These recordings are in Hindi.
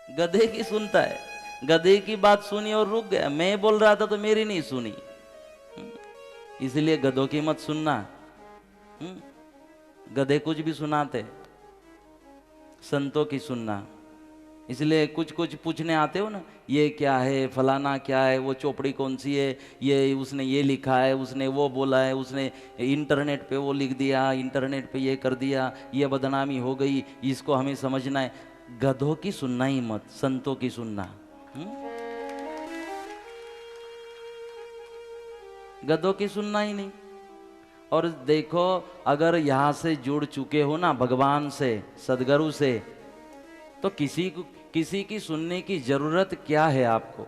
गधे की सुनता है, गधे की बात सुनी और रुक गया। मैं बोल रहा था तो मेरी नहीं सुनी। इसलिए गधों की मत सुनना। गधे कुछ भी सुनाते, संतों की सुनना। इसलिए कुछ कुछ पूछने आते हो ना, ये क्या है, फलाना क्या है, वो चौपड़ी कौन सी है, ये उसने ये लिखा है, उसने वो बोला है, उसने इंटरनेट पे वो लिख दिया, इंटरनेट पे ये कर दिया, ये बदनामी हो गई, इसको हमें समझना है। गधों की सुनना ही मत, संतों की सुनना। गधों की सुनना ही नहीं। और देखो, अगर यहां से जुड़ चुके हो ना भगवान से, सदगुरु से, तो किसी की सुनने की जरूरत क्या है आपको?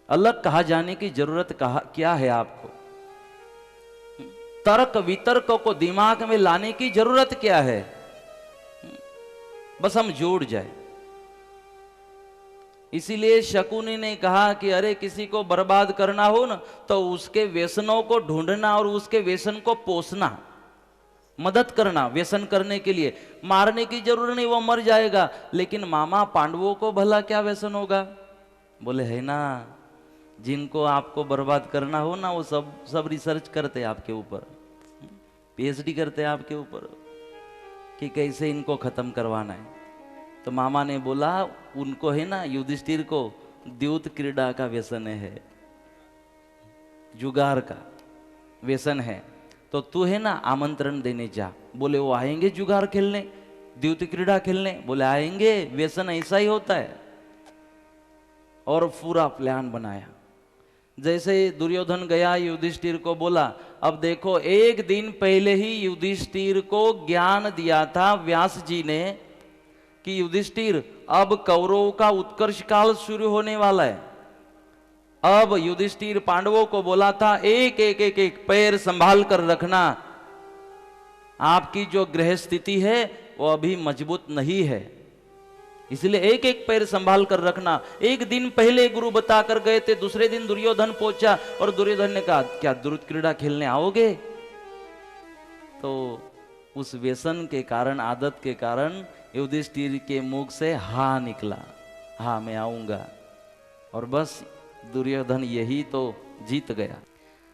अलग कहा जाने की जरूरत क्या है आपको? तर्क वितर्क को दिमाग में लाने की जरूरत क्या है? बस हम जुड़ जाए। इसीलिए शकुनी ने कहा कि अरे किसी को बर्बाद करना हो ना, तो उसके व्यसनों को ढूंढना और उसके व्यसन को पोसना, मदद करना व्यसन करने के लिए। मारने की जरूरत नहीं, वो मर जाएगा। लेकिन मामा पांडवों को भला क्या व्यसन होगा? बोले है ना, जिनको आपको बर्बाद करना हो ना, वो सब रिसर्च करते आपके ऊपर, पीएचडी करते आपके ऊपर कि कैसे इनको खत्म करवाना है। तो मामा ने बोला उनको है ना, युधिष्ठिर को द्यूत क्रीड़ा का व्यसन है, जुगार का व्यसन है। तो तू है ना आमंत्रण देने जा। बोले वो आएंगे जुगार खेलने, द्यूत क्रीड़ा खेलने? बोले आएंगे, व्यसन ऐसा ही होता है। और पूरा प्लान बनाया। जैसे दुर्योधन गया, युधिष्ठिर को बोला, अब देखो एक दिन पहले ही युधिष्ठिर को ज्ञान दिया था व्यास जी ने कि युधिष्ठिर अब कौरवों का उत्कर्ष काल शुरू होने वाला है। अब युधिष्ठिर पांडवों को बोला था एक एक एक एक पैर संभाल कर रखना, आपकी जो ग्रह स्थिति है वो अभी मजबूत नहीं है, इसलिए एक एक पैर संभाल कर रखना। एक दिन पहले गुरु बता कर गए थे, दूसरे दिन दुर्योधन पहुंचा और दुर्योधन ने कहा क्या द्रुत क्रीड़ा खेलने आओगे? तो उस व्यसन के कारण, आदत के कारण युधिष्ठिर के मुख से हा निकला, हाँ मैं आऊंगा। और बस दुर्योधन यही तो जीत गया।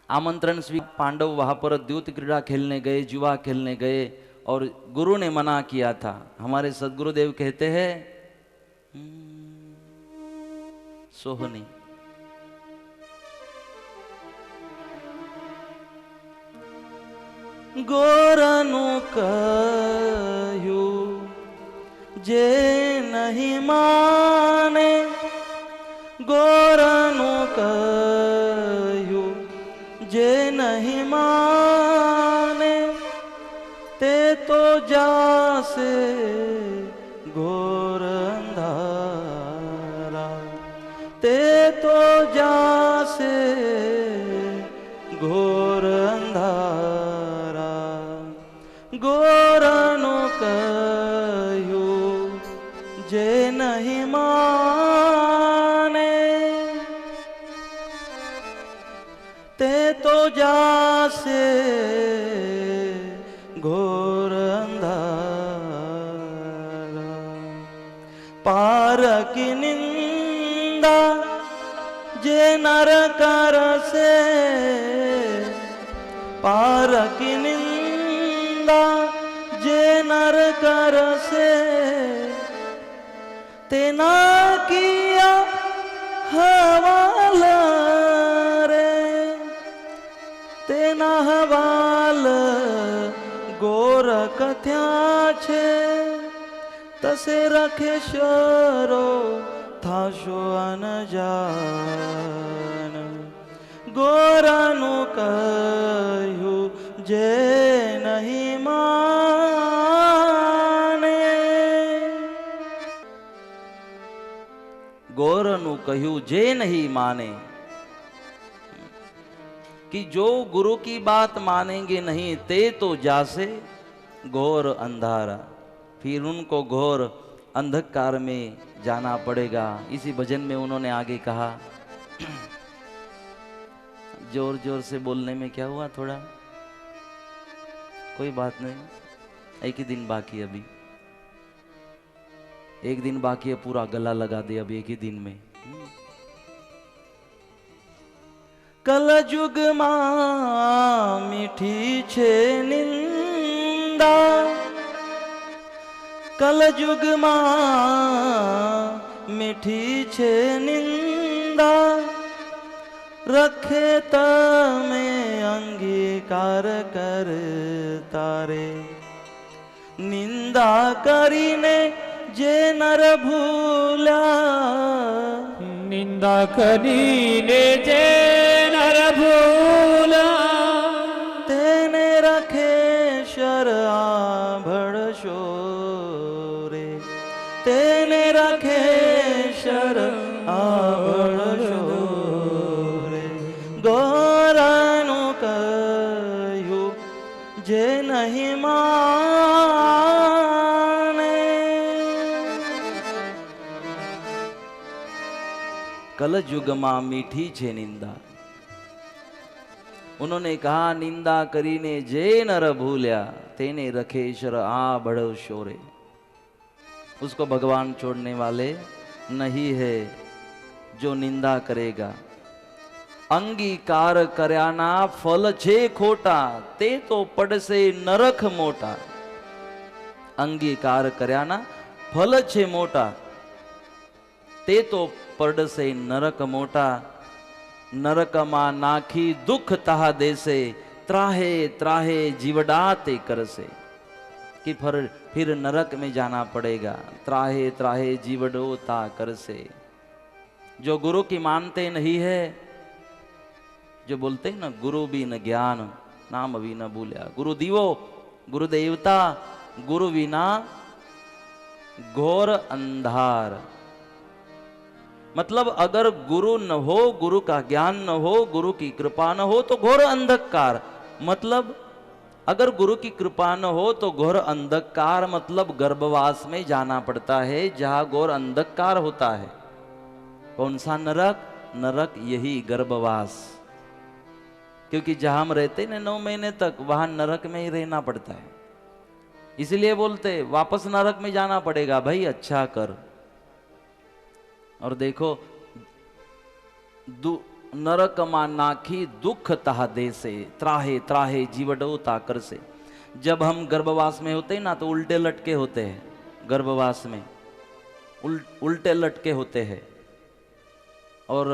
आमंत्रण स्वीकार, पांडव वहां पर द्यूत क्रीड़ा खेलने गए, जुआ खेलने गए, और गुरु ने मना किया था। हमारे सदगुरुदेव कहते हैं सोहनी, गोरनु कहू जे नहीं माने, गोरनु कहू जे नहीं माने, ते तो जासे घोर अंधारा, ते तो जासे घोर अंधारा, गोरनु कहू जे नहीं माने, ते तो जासे घोर अंधारा। पार की निंदा जे नर कर से, पार की निंदा जे नर कर से, तेना किया हवाला रे, तेना हवाल गोरख थया छे, तसे रखे शरो थाशो अनजान, गोरानु कहू जे नहीं माने, गोरनु कहू जे नहीं माने, कि जो गुरु की बात मानेंगे नहीं, ते तो जासे घोर अंधारा, फिर उनको घोर अंधकार में जाना पड़ेगा। इसी भजन में उन्होंने आगे कहा, जोर जोर से बोलने में क्या हुआ, थोड़ा कोई बात नहीं, एक ही दिन बाकी अभी। एक दिन बाकी है, पूरा गला लगा दे अब एक ही दिन में। कलजुग मां मीठी छे निंदा, कलजुग मां मीठी छे निंदा, रखे तमे अंगीकार कर तारे। निंदा करीने जे नर भूल्या, निंदा करीने जे नर भूला, तेने रखे शर आभड़ शोरे, तेने रखे शर आभड़ शोरे। गोरानु कहू जे नहीं माने, कल युग मां मीठी छे निंदा। उन्होंने कहा निंदा करीने जे नर भूल्या, तेने रखे शर आ बड़ो शोरे। उसको भगवान छोड़ने वाले नहीं है जो निंदा करेगा। अंगीकार कर्याना फल छे खोटा, ते तो पड़से नरक मोटा। अंगीकार कर्याना फल छे मोटा, ते तो પડશે નરક મોટા। નરકમાં નાખી દુઃખ તહા દેશે, ત્રાહે ત્રાહે જીવડાતે કરશે। कि फिर नरक में जाना पड़ेगा, त्राहे त्राहे जीवड़ोता करसे। जो गुरु की मानते नहीं है, जो बोलते हैं ना गुरु भी न ज्ञान नाम भी न भूल्या। गुरु दीवो गुरु देवता, गुरु विना घोर अंधार। मतलब अगर गुरु न हो, गुरु का ज्ञान न हो, गुरु की कृपा न हो तो घोर अंधकार। मतलब अगर गुरु की कृपा न हो तो घोर अंधकार, मतलब गर्भवास में जाना पड़ता है जहां घोर अंधकार होता है। कौन सा नरक? नरक यही गर्भवास। क्योंकि जहां हम रहते हैं 9 महीने तक, वहां नरक में ही रहना पड़ता है। इसलिए बोलते वापस नरक में जाना पड़ेगा भाई, अच्छा कर। और देखो नरक मा नाखी दुख तहा देसे, त्राहे त्राहे जीवडो ताकर से। जब हम गर्भवास में होते हैं ना तो उल्टे लटके होते हैं। गर्भवास में उल्टे लटके होते हैं। और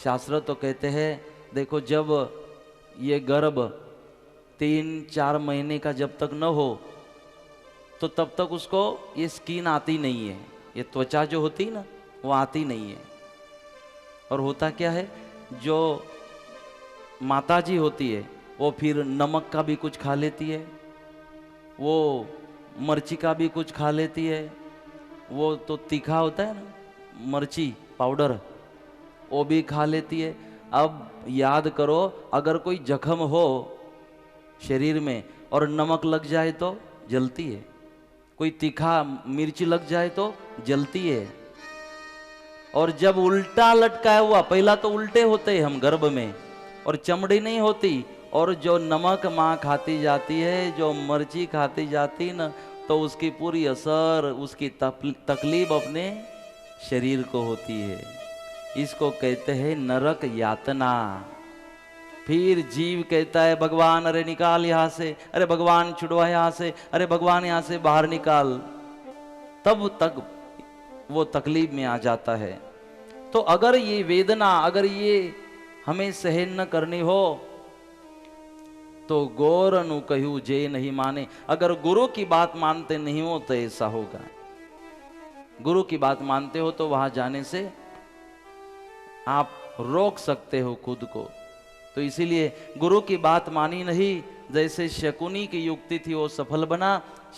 शास्त्र तो कहते हैं देखो, जब ये गर्भ 3-4 महीने का जब तक न हो तो तब तक उसको ये स्किन आती नहीं है, ये त्वचा जो होती है ना वो आती नहीं है। और होता क्या है, जो माताजी होती है वो फिर नमक का भी कुछ खा लेती है, वो मिर्ची का भी कुछ खा लेती है। वो तो तीखा होता है ना, मिर्ची पाउडर, वो भी खा लेती है। अब याद करो, अगर कोई जख्म हो शरीर में और नमक लग जाए तो जलती है, कोई तीखा मिर्ची लग जाए तो जलती है। और जब उल्टा लटकाया हुआ, पहला तो उल्टे होते हैं हम गर्भ में और चमड़ी नहीं होती, और जो नमक माँ खाती जाती है, जो मिर्ची खाती जाती न, तो उसकी पूरी असर, उसकी तकलीफ अपने शरीर को होती है। इसको कहते हैं नरक यातना। फिर जीव कहता है भगवान अरे निकाल यहाँ से, अरे भगवान छुड़वा यहाँ से, अरे भगवान यहाँ से बाहर निकाल। तब तक वो तकलीफ में आ जाता है। तो अगर ये वेदना, अगर ये हमें सहन न करनी हो तो गौर नु कहू जे नहीं माने। अगर गुरु की बात मानते नहीं हो तो ऐसा होगा। गुरु की बात मानते हो तो वहां जाने से आप रोक सकते हो खुद को। तो इसीलिए गुरु की बात मानी नहीं। जैसे शकुनी की युक्ति थी वो सफल बना।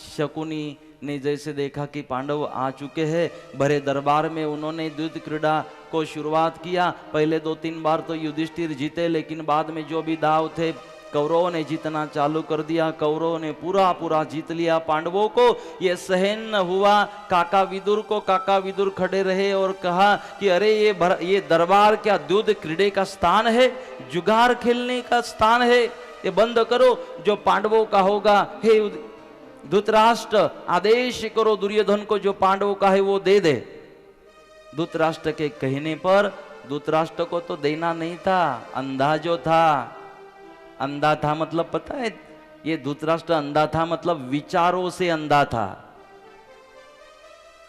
शकुनी ने जैसे देखा कि पांडव आ चुके हैं भरे दरबार में, उन्होंने युद्ध क्रीड़ा को शुरुआत किया। पहले 2-3 बार तो युधिष्ठिर जीते, लेकिन बाद में जो भी दाव थे कौरवों ने जीतना चालू कर दिया। कौरवों ने पूरा जीत लिया पांडवों को। ये सहन न हुआ काका विदुर को। काका विदुर खड़े रहे और कहा कि अरे ये दरबार क्या युद्ध क्रीड़े का स्थान है, जुगार खेलने का स्थान है, ये बंद करो। जो पांडवों का होगा, धृतराष्ट्र आदेश करो दुर्योधन को जो पांडवों का है वो दे दे। धृतराष्ट्र के कहने पर धृतराष्ट्र को तो देना नहीं था, अंधा जो था, अंधा था मतलब पता है, ये धृतराष्ट्र अंधा था मतलब विचारों से अंधा था।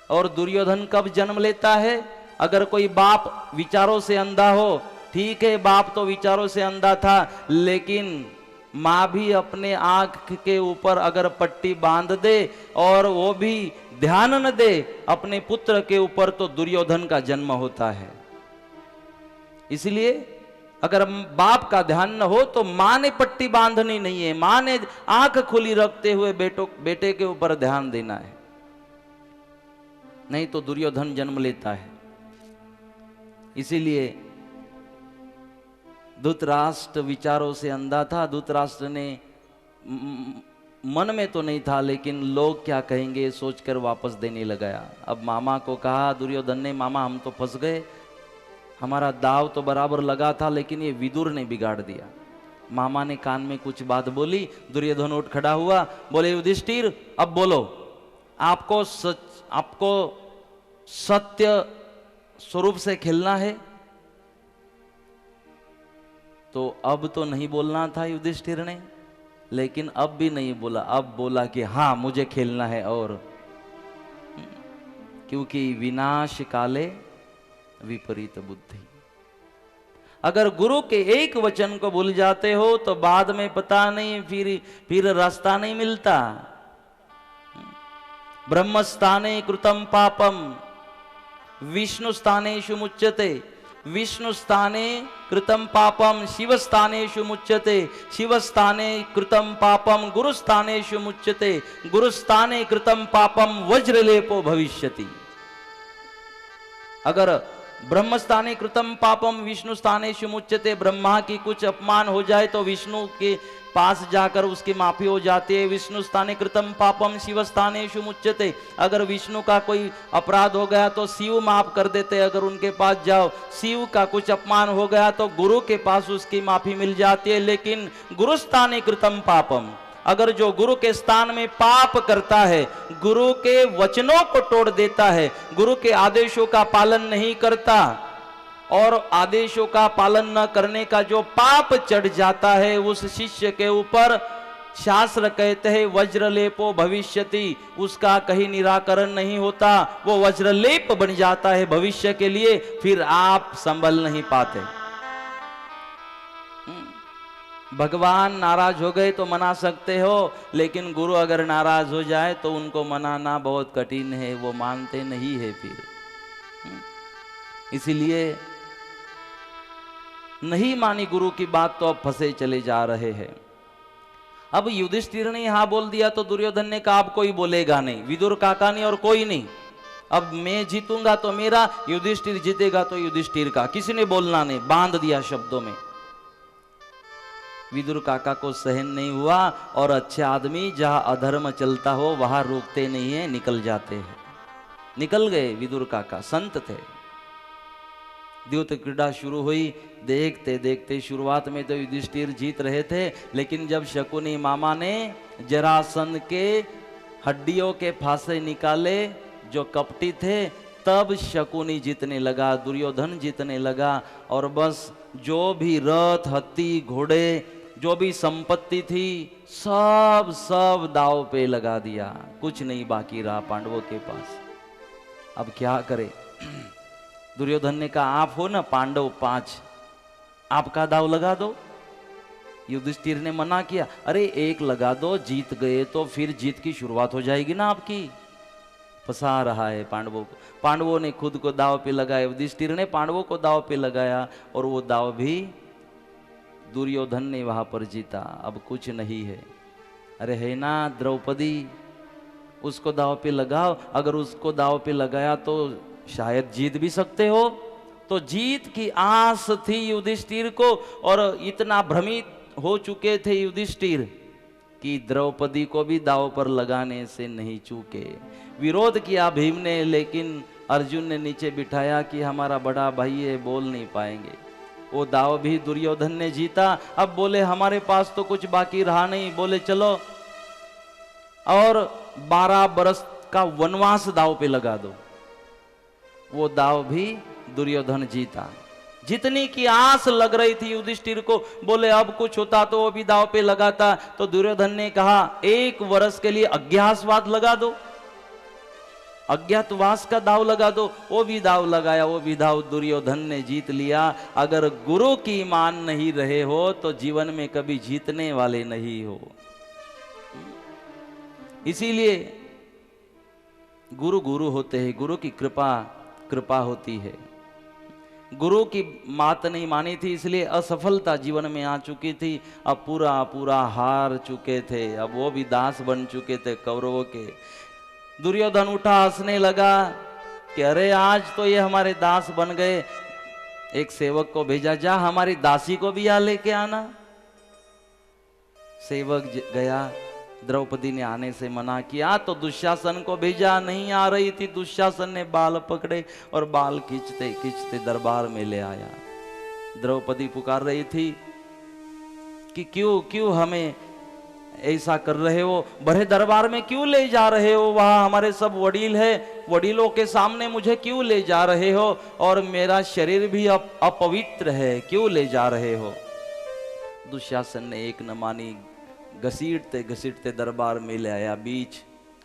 और दुर्योधन कब जन्म लेता है? अगर कोई बाप विचारों से अंधा हो, ठीक है, बाप तो विचारों से अंधा था, लेकिन माँ भी अपने आंख के ऊपर अगर पट्टी बांध दे और वो भी ध्यान न दे अपने पुत्र के ऊपर, तो दुर्योधन का जन्म होता है। इसलिए अगर बाप का ध्यान न हो तो माँ ने पट्टी बांधनी नहीं है, माँ ने आंख खुली रखते हुए बेटे के ऊपर ध्यान देना है, नहीं तो दुर्योधन जन्म लेता है। इसीलिए धृतराष्ट्र विचारों से अंधा था। धृतराष्ट्र ने मन में तो नहीं था, लेकिन लोग क्या कहेंगे सोचकर वापस देने लगाया। अब मामा को कहा दुर्योधन ने, मामा हम तो फंस गए, हमारा दाव तो बराबर लगा था, लेकिन ये विदुर ने बिगाड़ दिया। मामा ने कान में कुछ बात बोली, दुर्योधन उठ खड़ा हुआ, बोले युधिष्ठिर अब बोलो, आपको सत्य स्वरूप से खेलना है? तो अब तो नहीं बोलना था युधिष्ठिर ने, लेकिन अब भी नहीं बोला। अब बोला कि हाँ मुझे खेलना है, और क्योंकि विनाश काले विपरीत बुद्धि। अगर गुरु के एक वचन को भूल जाते हो तो बाद में पता नहीं फिर रास्ता नहीं मिलता। ब्रह्मस्थाने कृतम पापम विष्णु स्थानेषु मुच्यते, विष्णु स्थाने कृतम पापम शिवस्थानेषु मुच्यते, शिवस्थाने कृतम पापम गुरुस्थानेषु मुच्यते, गुरुस्थाने कृतम पापम वज्रलेपो भविष्यति। अगर ब्रह्मस्थाने कृतम पापम विष्णु स्थानेषु मुच्यते, ब्रह्मा की कुछ अपमान हो जाए तो विष्णु के पास जाकर उसकी माफी हो जाती है। विष्णु स्थाने कृतम पापम शिव स्थानेषु मुच्यते, अगर विष्णु का कोई अपराध हो गया तो शिव माफ कर देते, अगर उनके पास जाओ। शिव का कुछ अपमान हो गया तो गुरु के पास उसकी माफी मिल जाती है। लेकिन गुरु स्थाने कृतम पापम, अगर जो गुरु के स्थान में पाप करता है, गुरु के वचनों को तोड़ देता है, गुरु के आदेशों का पालन नहीं करता, और आदेशों का पालन न करने का जो पाप चढ़ जाता है उस शिष्य के ऊपर, शास्त्र कहते हैं वज्रलेपो भविष्यति, उसका कहीं निराकरण नहीं होता, वो वज्रलेप बन जाता है भविष्य के लिए, फिर आप संभल नहीं पाते। भगवान नाराज हो गए तो मना सकते हो, लेकिन गुरु अगर नाराज हो जाए तो उनको मनाना बहुत कठिन है, वो मानते नहीं है फिर। इसीलिए नहीं मानी गुरु की बात तो अब फंसे चले जा रहे हैं। अब युधिष्ठिर ने यहां बोल दिया तो दुर्योधन ने कहा अब कोई बोलेगा नहीं, विदुर काका नहीं और कोई नहीं, अब मैं जीतूंगा तो मेरा, युधिष्ठिर जीतेगा तो युधिष्ठिर का, किसी ने बोलना नहीं, बांध दिया शब्दों में। विदुर काका को सहन नहीं हुआ, और अच्छे आदमी जहां अधर्म चलता हो वहां रोकते नहीं है, निकल जाते हैं। निकल गए विदुर काका, संत थे। द्यूत क्रीड़ा शुरू हुई, देखते देखते शुरुआत में तो युधिष्ठिर जीत रहे थे, लेकिन जब शकुनी मामा ने जरासंध के हड्डियों के फांसे निकाले जो कपटी थे, तब शकुनी जीतने लगा, दुर्योधन जीतने लगा। और बस जो भी रथ हत्ती घोड़े जो भी संपत्ति थी सब दाव पे लगा दिया, कुछ नहीं बाकी रहा पांडवों के पास। अब क्या करे? दुर्योधन ने कहा आप हो ना पांडव 5, आपका दाव लगा दो। युधिष्ठिर ने मना किया, अरे एक लगा दो, जीत गए तो फिर जीत की शुरुआत हो जाएगी ना आपकी। फंसा रहा है पांडवों को। पांडवों ने खुद को दाव पे लगाया, युधिष्ठिर ने पांडवों को दाव पे लगाया, और वो दाव भी दुर्योधन ने वहां पर जीता। अब कुछ नहीं है। अरे है ना द्रौपदी, उसको दाव पे लगाओ, अगर उसको दाव पे लगाया तो शायद जीत भी सकते हो। तो जीत की आस थी युधिष्ठिर को, और इतना भ्रमित हो चुके थे युधिष्ठिर कि द्रौपदी को भी दाव पर लगाने से नहीं चूके। विरोध किया भीम ने, लेकिन अर्जुन ने नीचे बिठाया कि हमारा बड़ा भाई है, बोल नहीं पाएंगे। वो दाव भी दुर्योधन ने जीता। अब बोले हमारे पास तो कुछ बाकी रहा नहीं, बोले चलो और 12 बरस का वनवास दाव पे लगा दो। वो दाव भी दुर्योधन जीता। जितनी की आस लग रही थी युधिष्ठिर को, बोले अब कुछ होता तो वो भी दाव पे लगाता, तो दुर्योधन ने कहा 1 वर्ष के लिए अज्ञातवास लगा दो, अज्ञातवास का दाव लगा दो। वो भी दाव लगाया, वो भी दाव दुर्योधन ने जीत लिया। अगर गुरु की मान नहीं रहे हो तो जीवन में कभी जीतने वाले नहीं हो। इसीलिए गुरु गुरु होते हैं, गुरु की कृपा होती है। गुरु की बात नहीं मानी थी, इसलिए असफलता जीवन में आ चुकी थी। अब पूरा हार चुके थे, अब वो भी दास बन चुके थे कौरवों के। दुर्योधन उठा, हंसने लगा कि अरे आज तो ये हमारे दास बन गए। एक सेवक को भेजा, जा हमारी दासी को भी यहाँ लेके आना। सेवक गया, द्रौपदी ने आने से मना किया तो दुशासन को भेजा, नहीं आ रही थी। दुशासन ने बाल पकड़े और बाल खींचते खींचते दरबार में ले आया। द्रौपदी पुकार रही थी कि क्यों हमें ऐसा कर रहे हो, बड़े दरबार में क्यों ले जा रहे हो, वहां हमारे सब वडील है, वडीलों के सामने मुझे क्यों ले जा रहे हो, और मेरा शरीर भी अपवित्र है, क्यों ले जा रहे हो। दुशासन ने एक न मानी, घसीटते घसीटते दरबार में ले आया। बीच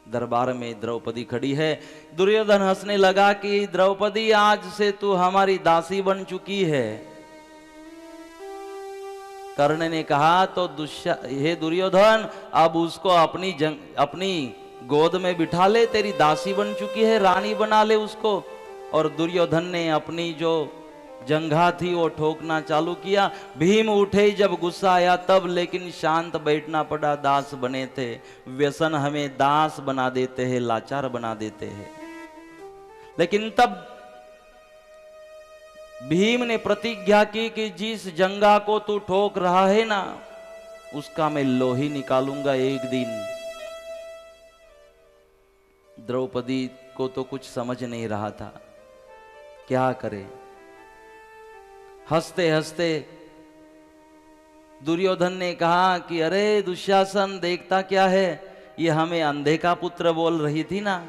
दरबार में द्रौपदी खड़ी है। दुर्योधन हंसने लगा कि द्रौपदी आज से तू हमारी दासी बन चुकी है। कर्ण ने कहा तो हे दुर्योधन, अब उसको अपनी गोद में बिठा ले, तेरी दासी बन चुकी है, रानी बना ले उसको। और दुर्योधन ने अपनी जो जंघा थी वो ठोकना चालू किया। भीम उठे जब गुस्सा आया तब, लेकिन शांत बैठना पड़ा, दास बने थे। व्यसन हमें दास बना देते हैं, लाचार बना देते हैं। लेकिन तब भीम ने प्रतिज्ञा की कि जिस जंगा को तू ठोक रहा है ना, उसका मैं लोही निकालूंगा एक दिन। द्रौपदी को तो कुछ समझ नहीं रहा था, क्या करे। हंसते हंसते दुर्योधन ने कहा कि अरे दुशासन, देखता क्या है, ये हमें अंधे का पुत्र बोल रही थी ना,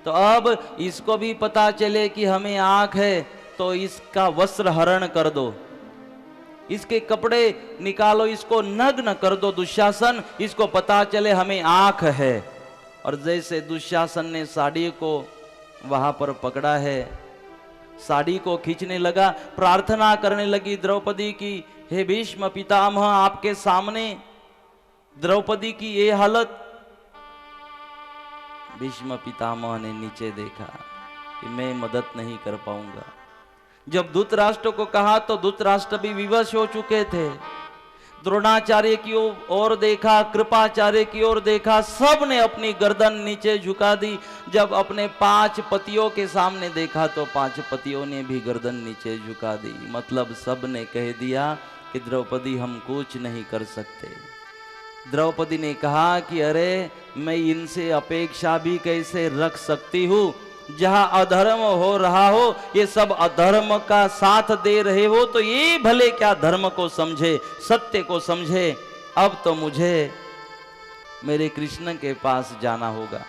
तो अब इसको भी पता चले कि हमें आंख है, तो इसका वस्त्र हरण कर दो, इसके कपड़े निकालो, इसको नग्न कर दो दुशासन, इसको पता चले हमें आंख है। और जैसे दुशासन ने साड़ी को वहां पर पकड़ा है, साड़ी को खींचने लगा, प्रार्थना करने लगी द्रौपदी की, हे भीष्म पितामह, आपके सामने द्रौपदी की ये हालत। भीष्म पितामह ने नीचे देखा कि मैं मदद नहीं कर पाऊंगा। जब धृतराष्ट्र को कहा तो धृतराष्ट्र भी विवश हो चुके थे। द्रोणाचार्य की ओर देखा, कृपाचार्य की ओर देखा, सब ने अपनी गर्दन नीचे झुका दी। जब अपने 5 पतियों के सामने देखा तो 5 पतियों ने भी गर्दन नीचे झुका दी। मतलब सब ने कह दिया कि द्रौपदी हम कुछ नहीं कर सकते। द्रौपदी ने कहा कि अरे मैं इनसे अपेक्षा भी कैसे रख सकती हूँ, जहां अधर्म हो रहा हो, ये सब अधर्म का साथ दे रहे हो, तो ये भले क्या धर्म को समझे, सत्य को समझे। अब तो मुझे मेरे कृष्ण के पास जाना होगा,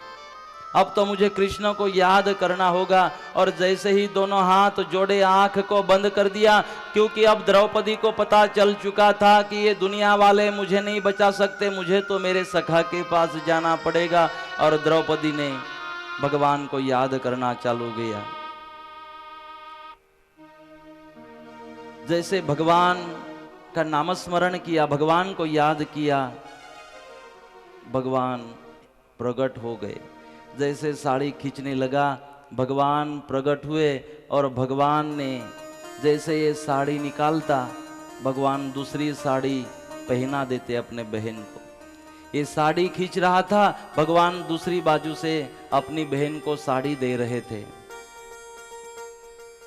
अब तो मुझे कृष्ण को याद करना होगा। और जैसे ही दोनों हाथ जोड़े, आंख को बंद कर दिया, क्योंकि अब द्रौपदी को पता चल चुका था कि ये दुनिया वाले मुझे नहीं बचा सकते, मुझे तो मेरे सखा के पास जाना पड़ेगा। और द्रौपदी ने भगवान को याद करना चालू किया। जैसे भगवान का नामस्मरण किया, भगवान को याद किया, भगवान प्रकट हो गए। जैसे साड़ी खींचने लगा, भगवान प्रकट हुए और भगवान ने जैसे ये साड़ी निकालता, भगवान दूसरी साड़ी पहना देते अपने बहन को। ये साड़ी खींच रहा था, भगवान दूसरी बाजू से अपनी बहन को साड़ी दे रहे थे।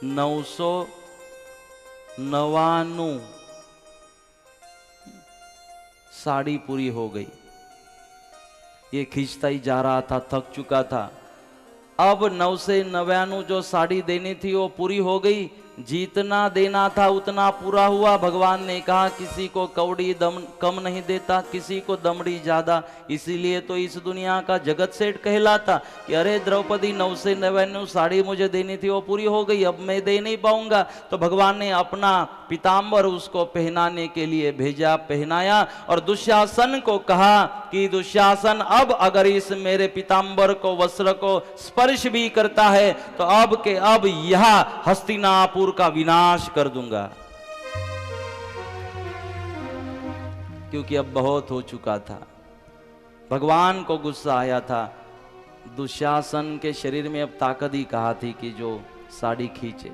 999 साड़ी पूरी हो गई। ये खींचता ही जा रहा था, थक चुका था। अब 999 जो साड़ी देनी थी वो पूरी हो गई। जितना देना था उतना पूरा हुआ। भगवान ने कहा किसी को कौड़ी दम कम नहीं देता, किसी को दमड़ी ज्यादा। इसीलिए तो इस दुनिया का जगत सेठ कहलाता कि अरे द्रौपदी 9 से 99 साड़ी मुझे देनी थी, वो पूरी हो गई, अब मैं दे नहीं पाऊंगा। तो भगवान ने अपना पीताम्बर उसको पहनाने के लिए भेजा, पहनाया और दुशासन को कहा कि दुशासन अब अगर इस मेरे पीताम्बर को, वस्त्र को स्पर्श भी करता है तो अब के अब यह हस्तिनापुर का विनाश कर दूंगा, क्योंकि अब बहुत हो चुका था। भगवान को गुस्सा आया था। दुशासन के शरीर में अब ताकत ही कहा थी कि जो साड़ी खींचे।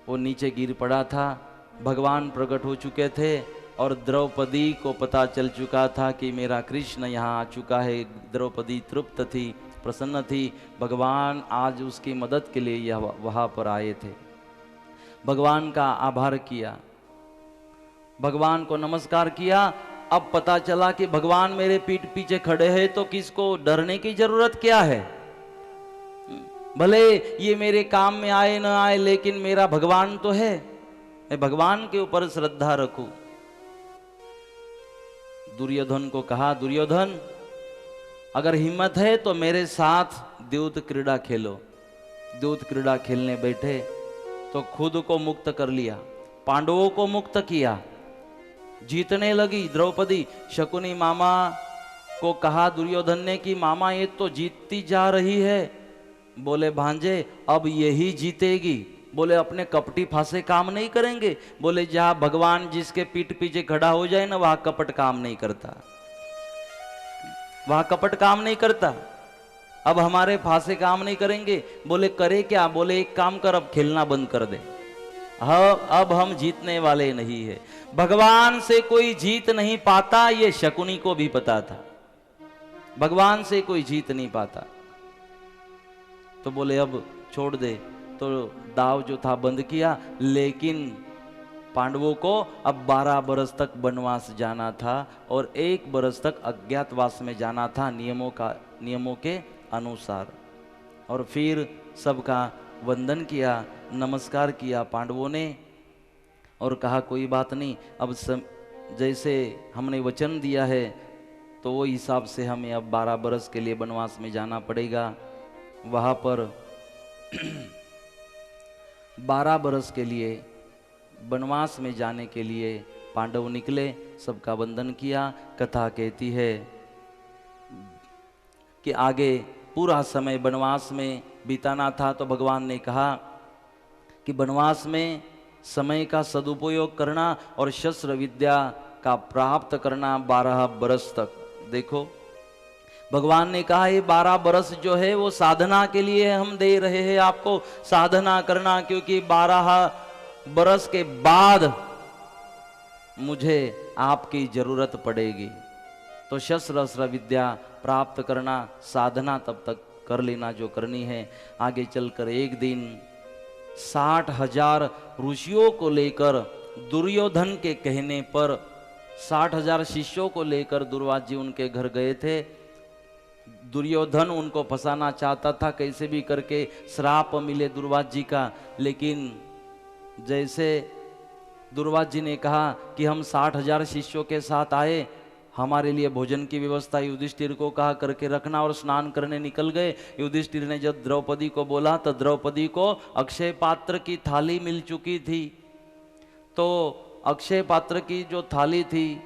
वो नीचे गिर पड़ा था। भगवान प्रकट हो चुके थे और द्रौपदी को पता चल चुका था कि मेरा कृष्ण यहाँ आ चुका है। द्रौपदी तृप्त थी, प्रसन्न थी। भगवान आज उसकी मदद के लिए यह वहां पर आए थे। भगवान का आभार किया, भगवान को नमस्कार किया। अब पता चला कि भगवान मेरे पीठ पीछे खड़े हैं तो किसको डरने की जरूरत क्या है। भले ये मेरे काम में आए न आए, लेकिन मेरा भगवान तो है, मैं भगवान के ऊपर श्रद्धा रखूं। दुर्योधन को कहा, दुर्योधन अगर हिम्मत है तो मेरे साथ द्यूत क्रीड़ा खेलो। द्यूत क्रीड़ा खेलने बैठे तो खुद को मुक्त कर लिया, पांडवों को मुक्त किया। जीतने लगी द्रौपदी। शकुनी मामा को कहा दुर्योधन ने कि मामा ये तो जीतती जा रही है। बोले भांजे अब यही जीतेगी। बोले अपने कपटी फांसे काम नहीं करेंगे। बोले जहां भगवान जिसके पीठ पीछे खड़ा हो जाए ना, वहां कपट काम नहीं करता, वहां कपट काम नहीं करता। अब हमारे फांसे काम नहीं करेंगे। बोले करे क्या? बोले एक काम कर, अब खेलना बंद कर दे। हाँ, अब हम जीतने वाले नहीं है। भगवान से कोई जीत नहीं पाता, ये शकुनी को भी पता था। भगवान से कोई जीत नहीं पाता। तो बोले अब छोड़ दे। तो दाव जो था बंद किया। लेकिन पांडवों को अब 12 बरस तक वनवास जाना था और 1 बरस तक अज्ञातवास में जाना था, नियमों के अनुसार। और फिर सबका वंदन किया, नमस्कार किया पांडवों ने और कहा कोई बात नहीं, अब जैसे हमने वचन दिया है तो वो हिसाब से हमें अब 12 बरस के लिए वनवास में जाना पड़ेगा। वहां पर 12 बरस के लिए वनवास में जाने के लिए पांडव निकले, सबका वंदन किया। कथा कहती है कि आगे पूरा समय वनवास में बिताना था, तो भगवान ने कहा कि वनवास में समय का सदुपयोग करना और शस्त्र विद्या का प्राप्त करना 12 बरस तक। देखो भगवान ने कहा ये 12 बरस जो है वो साधना के लिए हम दे रहे हैं आपको, साधना करना, क्योंकि 12 बरस के बाद मुझे आपकी जरूरत पड़ेगी। तो शस्त्र अस्त्र विद्या प्राप्त करना, साधना तब तक कर लेना जो करनी है। आगे चलकर एक दिन 60,000 ऋषियों को लेकर दुर्योधन के कहने पर 60,000 शिष्यों को लेकर दुर्वास जी उनके घर गए थे। दुर्योधन उनको फंसाना चाहता था, कैसे भी करके श्राप मिले दुर्वास जी का। लेकिन जैसे दुर्वास जी ने कहा कि हम 60,000 शिष्यों के साथ आए, हमारे लिए भोजन की व्यवस्था युधिष्ठिर को कहा करके रखना, और स्नान करने निकल गए। युधिष्ठिर ने जब द्रौपदी को बोला तो द्रौपदी को अक्षय पात्र की थाली मिल चुकी थी। तो अक्षय पात्र की जो थाली थी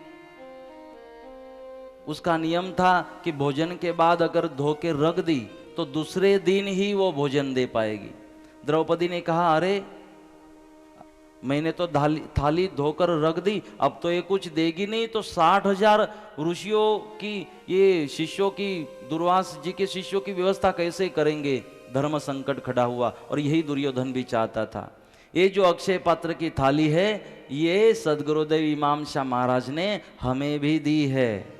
उसका नियम था कि भोजन के बाद अगर धो के रख दी तो दूसरे दिन ही वो भोजन दे पाएगी। द्रौपदी ने कहा अरे मैंने तो थाली धोकर रख दी, अब तो ये कुछ देगी नहीं, तो 60,000 ऋषियों की, ये शिष्यों की, दुर्वास जी के शिष्यों की व्यवस्था कैसे करेंगे। धर्म संकट खड़ा हुआ और यही दुर्योधन भी चाहता था। ये जो अक्षय पात्र की थाली है ये सदगुरुदेव इमाम शाह महाराज ने हमें भी दी है।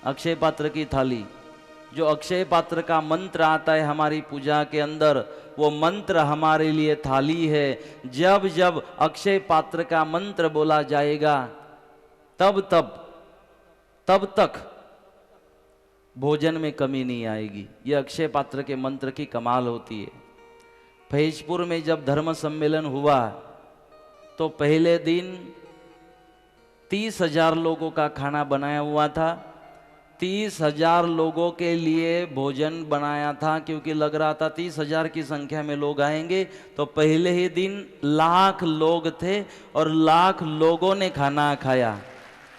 अक्षय पात्र की थाली, जो अक्षय पात्र का मंत्र आता है हमारी पूजा के अंदर, वो मंत्र हमारे लिए थाली है। जब जब अक्षय पात्र का मंत्र बोला जाएगा तब तक भोजन में कमी नहीं आएगी। ये अक्षय पात्र के मंत्र की कमाल होती है। फैजपुर में जब धर्म सम्मेलन हुआ तो पहले दिन 30,000 लोगों का खाना बनाया हुआ था। 30,000 लोगों के लिए भोजन बनाया था, क्योंकि लग रहा था 30,000 की संख्या में लोग आएंगे। तो पहले ही दिन लाख लोग थे और लाख लोगों ने खाना खाया,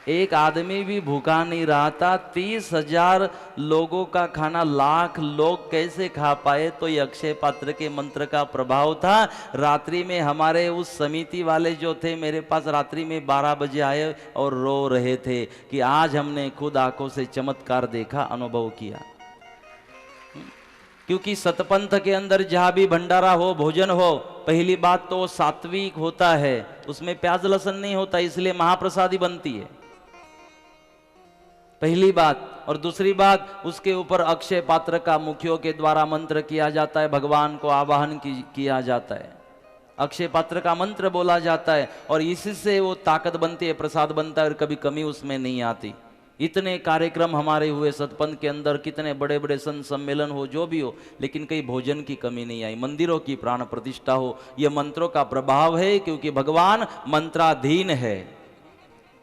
एक आदमी भी भूखा नहीं रहा था। 30,000 लोगों का खाना लाख लोग कैसे खा पाए? तो ये अक्षय पात्र के मंत्र का प्रभाव था। रात्रि में हमारे उस समिति वाले जो थे मेरे पास रात्रि में 12 बजे आए और रो रहे थे कि आज हमने खुद आंखों से चमत्कार देखा, अनुभव किया। क्योंकि सतपंथ के अंदर जहां भी भंडारा हो, भोजन हो, पहली बात तो सात्विक होता है, उसमें प्याज लहसुन नहीं होता, इसलिए महाप्रसादी बनती है, पहली बात। और दूसरी बात, उसके ऊपर अक्षय पात्र का मुखियों के द्वारा मंत्र किया जाता है, भगवान को आवाहन किया जाता है, अक्षय पात्र का मंत्र बोला जाता है और इसी से वो ताकत बनती है, प्रसाद बनता है और कभी कमी उसमें नहीं आती। इतने कार्यक्रम हमारे हुए सतपंथ के अंदर, कितने बड़े बड़े संत सम्मेलन हो, जो भी हो, लेकिन कहीं भोजन की कमी नहीं आई। मंदिरों की प्राण प्रतिष्ठा हो, यह मंत्रों का प्रभाव है, क्योंकि भगवान मंत्राधीन है।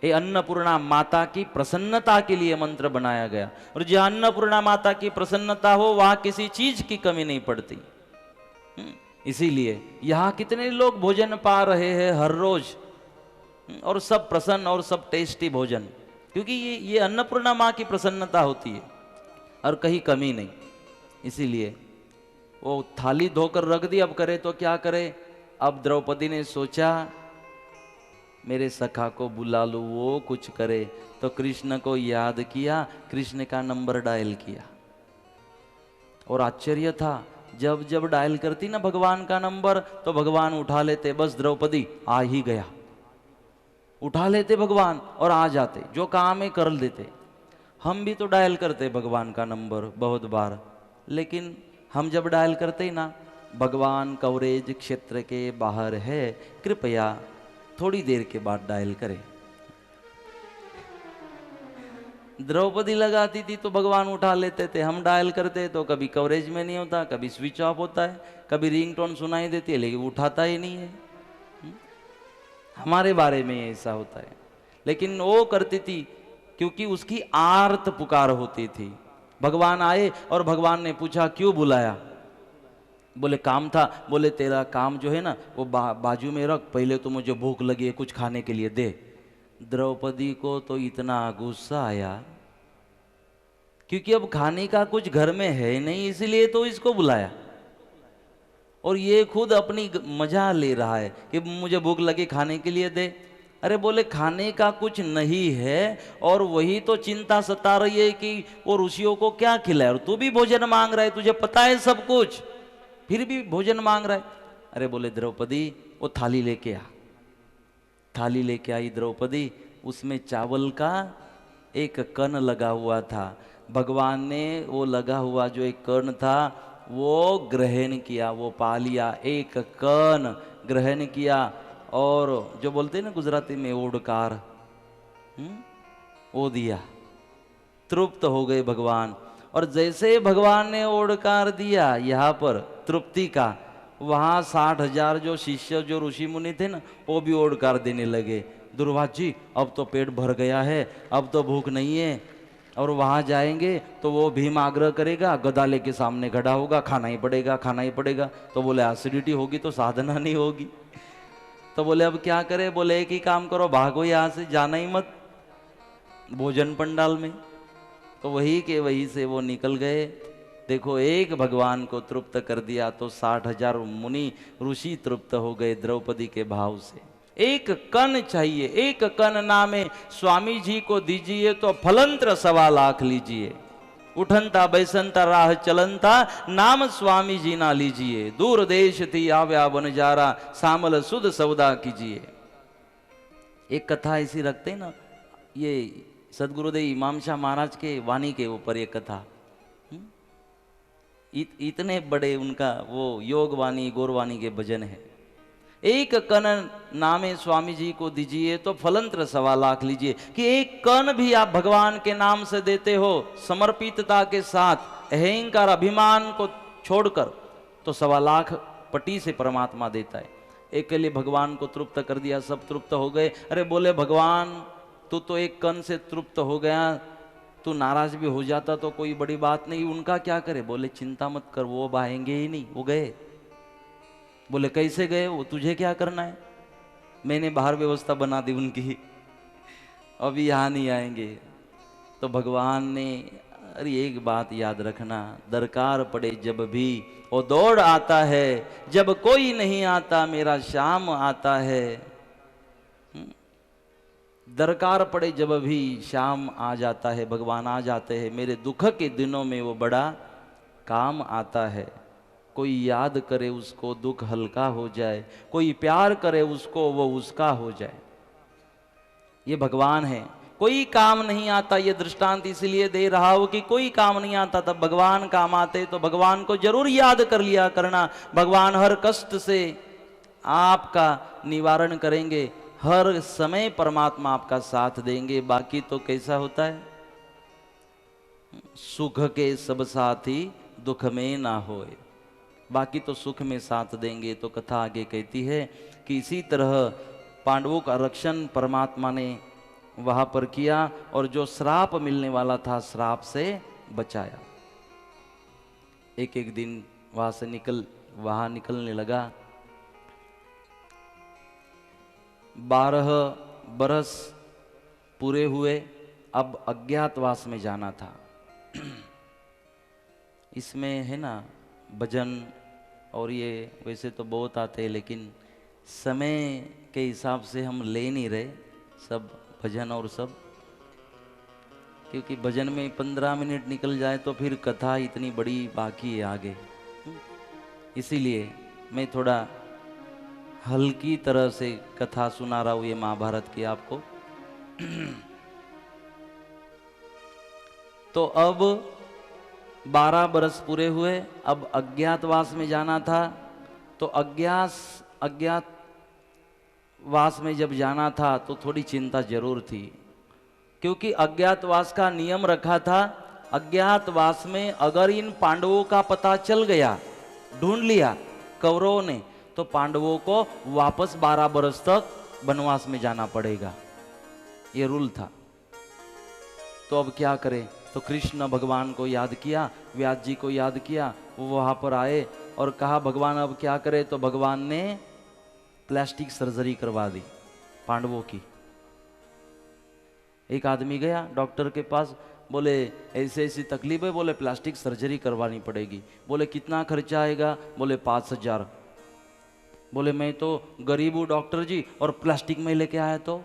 ये अन्नपूर्णा माता की प्रसन्नता के लिए मंत्र बनाया गया, और जहां अन्नपूर्णा माता की प्रसन्नता हो वहां किसी चीज की कमी नहीं पड़ती। इसीलिए यहां कितने लोग भोजन पा रहे हैं हर रोज, और सब प्रसन्न और सब टेस्टी भोजन, क्योंकि ये अन्नपूर्णा माँ की प्रसन्नता होती है और कहीं कमी नहीं। इसीलिए वो थाली धोकर रख दी, अब करे तो क्या करे। अब द्रौपदी ने सोचा मेरे सखा को बुला लूं, वो कुछ करे। तो कृष्ण को याद किया, कृष्ण का नंबर डायल किया, और आश्चर्य था, जब जब डायल करती ना भगवान का नंबर तो भगवान उठा लेते। बस द्रौपदी आ ही गया, उठा लेते भगवान और आ जाते, जो काम है कर देते। हम भी तो डायल करते भगवान का नंबर बहुत बार, लेकिन हम जब डायल करते ही ना, भगवान कवरेज क्षेत्र के बाहर है, कृपया थोड़ी देर के बाद डायल करें। द्रौपदी लगाती थी तो भगवान उठा लेते थे, हम डायल करते तो कभी कवरेज में नहीं होता, कभी स्विच ऑफ होता है, कभी रिंगटोन सुनाई देती है लेकिन उठाता ही नहीं है। हमारे बारे में ऐसा होता है, लेकिन वो करती थी क्योंकि उसकी आर्त पुकार होती थी। भगवान आए और भगवान ने पूछा क्यों बुलाया? बोले काम था। बोले तेरा काम जो है ना वो बाजू में रख, पहले तो मुझे भूख लगी है, कुछ खाने के लिए दे। द्रौपदी को तो इतना गुस्सा आया, क्योंकि अब खाने का कुछ घर में है नहीं, इसलिए तो इसको बुलाया, और ये खुद अपनी मजा ले रहा है कि मुझे भूख लगी खाने के लिए दे। अरे बोले खाने का कुछ नहीं है, और वही तो चिंता सता रही है कि वो ऋषियों को क्या खिलाए, और तू भी भोजन मांग रहा है, तुझे पता है सब कुछ, फिर भी भोजन मांग रहा है। अरे बोले द्रौपदी वो थाली लेके आ। थाली लेके आई द्रौपदी, उसमें चावल का एक कण लगा हुआ था। भगवान ने वो लगा हुआ जो एक कण था वो ग्रहण किया, वो पा लिया, एक कण ग्रहण किया, और जो बोलते हैं ना गुजराती में ओडकार, वो दिया। तृप्त हो गए भगवान, और जैसे भगवान ने ओडकार दिया यहाँ पर तृप्ति का, वहाँ 60,000 जो शिष्य जो ऋषि मुनि थे ना वो भी ओडकार देने लगे। दुर्वास जी अब तो पेट भर गया है, अब तो भूख नहीं है, और वहाँ जाएंगे तो वो भीम आग्रह करेगा, गदाले के सामने खड़ा होगा, खाना ही पड़ेगा खाना ही पड़ेगा। तो बोले एसिडिटी होगी तो साधना नहीं होगी। तो बोले अब क्या करें? बोले एक ही काम करो, भागो यहाँ से, जाना ही मत भोजन पंडाल में। तो वही के वही से वो निकल गए। देखो एक भगवान को तृप्त कर दिया तो 60,000 मुनि ऋषि तृप्त हो गए द्रौपदी के भाव से। एक कण चाहिए, एक कण नामे स्वामी जी को दीजिए तो फलंत्र 1.25 लाख लीजिए। उठनता बैसनता राह चलनता नाम स्वामी जी ना लीजिए। दूर देश थी आव्या बनजारा सामल सुध सौदा कीजिए। एक कथा ऐसी रखते ना, ये सदगुरुदेव इमाम शाह महाराज के वाणी के ऊपर एक कथा, इतने बड़े उनका वो योगवाणी गौरवाणी के भजन है। एक कण नामे स्वामी जी को दीजिए तो फलंत्र 1.25 लाख लीजिए। कि एक कण भी आप भगवान के नाम से देते हो समर्पितता के साथ, अहंकार अभिमान को छोड़कर, तो 1.25 लाख झटापटी से परमात्मा देता है। एक के लिए भगवान को तृप्त कर दिया, सब तृप्त हो गए। अरे बोले भगवान तू तो एक कण से तृप्त हो गया, तू नाराज भी हो जाता तो कोई बड़ी बात नहीं, उनका क्या करे? बोले चिंता मत कर, वो अब आएंगे ही नहीं, वो गए। बोले कैसे गए? वो तुझे क्या करना है, मैंने बाहर व्यवस्था बना दी उनकी, अभी यहाँ नहीं आएंगे। तो भगवान ने, अरे एक बात याद रखना, दरकार पड़े जब भी वो दौड़ आता है, जब कोई नहीं आता मेरा श्याम आता है। दरकार पड़े जब भी श्याम आ जाता है, भगवान आ जाते हैं, मेरे दुख के दिनों में वो बड़ा काम आता है। कोई याद करे उसको दुख हल्का हो जाए, कोई प्यार करे उसको वो उसका हो जाए। ये भगवान है। कोई काम नहीं आता, ये दृष्टांत इसलिए दे रहा हो कि कोई काम नहीं आता तब भगवान काम आते, तो भगवान को जरूर याद कर लिया करना। भगवान हर कष्ट से आपका निवारण करेंगे, हर समय परमात्मा आपका साथ देंगे। बाकी तो कैसा होता है, सुख के सब साथी दुख में ना होए, बाकी तो सुख में साथ देंगे। तो कथा आगे कहती है कि इसी तरह पांडवों का रक्षण परमात्मा ने वहां पर किया और जो श्राप मिलने वाला था श्राप से बचाया। एक एक दिन वहां से निकलने लगा। 12 बरस पूरे हुए, अब अज्ञातवास में जाना था। इसमें है ना भजन और ये वैसे तो बहुत आते हैं, लेकिन समय के हिसाब से हम ले नहीं रहे सब भजन और सब, क्योंकि भजन में 15 मिनट निकल जाए तो फिर कथा इतनी बड़ी बाकी है आगे। इसीलिए मैं थोड़ा हल्की तरह से कथा सुना रहा हूं ये महाभारत की आपको। तो अब 12 बरस पूरे हुए, अब अज्ञातवास में जाना था। तो अज्ञातवास में जब जाना था तो थोड़ी चिंता जरूर थी, क्योंकि अज्ञातवास का नियम रखा था, अज्ञातवास में अगर इन पांडवों का पता चल गया, ढूंढ लिया कौरवों ने, तो पांडवों को वापस 12 बरस तक वनवास में जाना पड़ेगा, ये रूल था। तो अब क्या करें? तो कृष्ण भगवान को याद किया, व्यास जी को याद किया, वो वहां पर आए और कहा भगवान अब क्या करे? तो भगवान ने प्लास्टिक सर्जरी करवा दी पांडवों की। एक आदमी गया डॉक्टर के पास, बोले ऐसे ऐसी तकलीफ है, बोले प्लास्टिक सर्जरी करवानी पड़ेगी। बोले कितना खर्चा आएगा? बोले 5000। बोले मैं तो गरीब हूं डॉक्टर जी और प्लास्टिक में लेके आया तो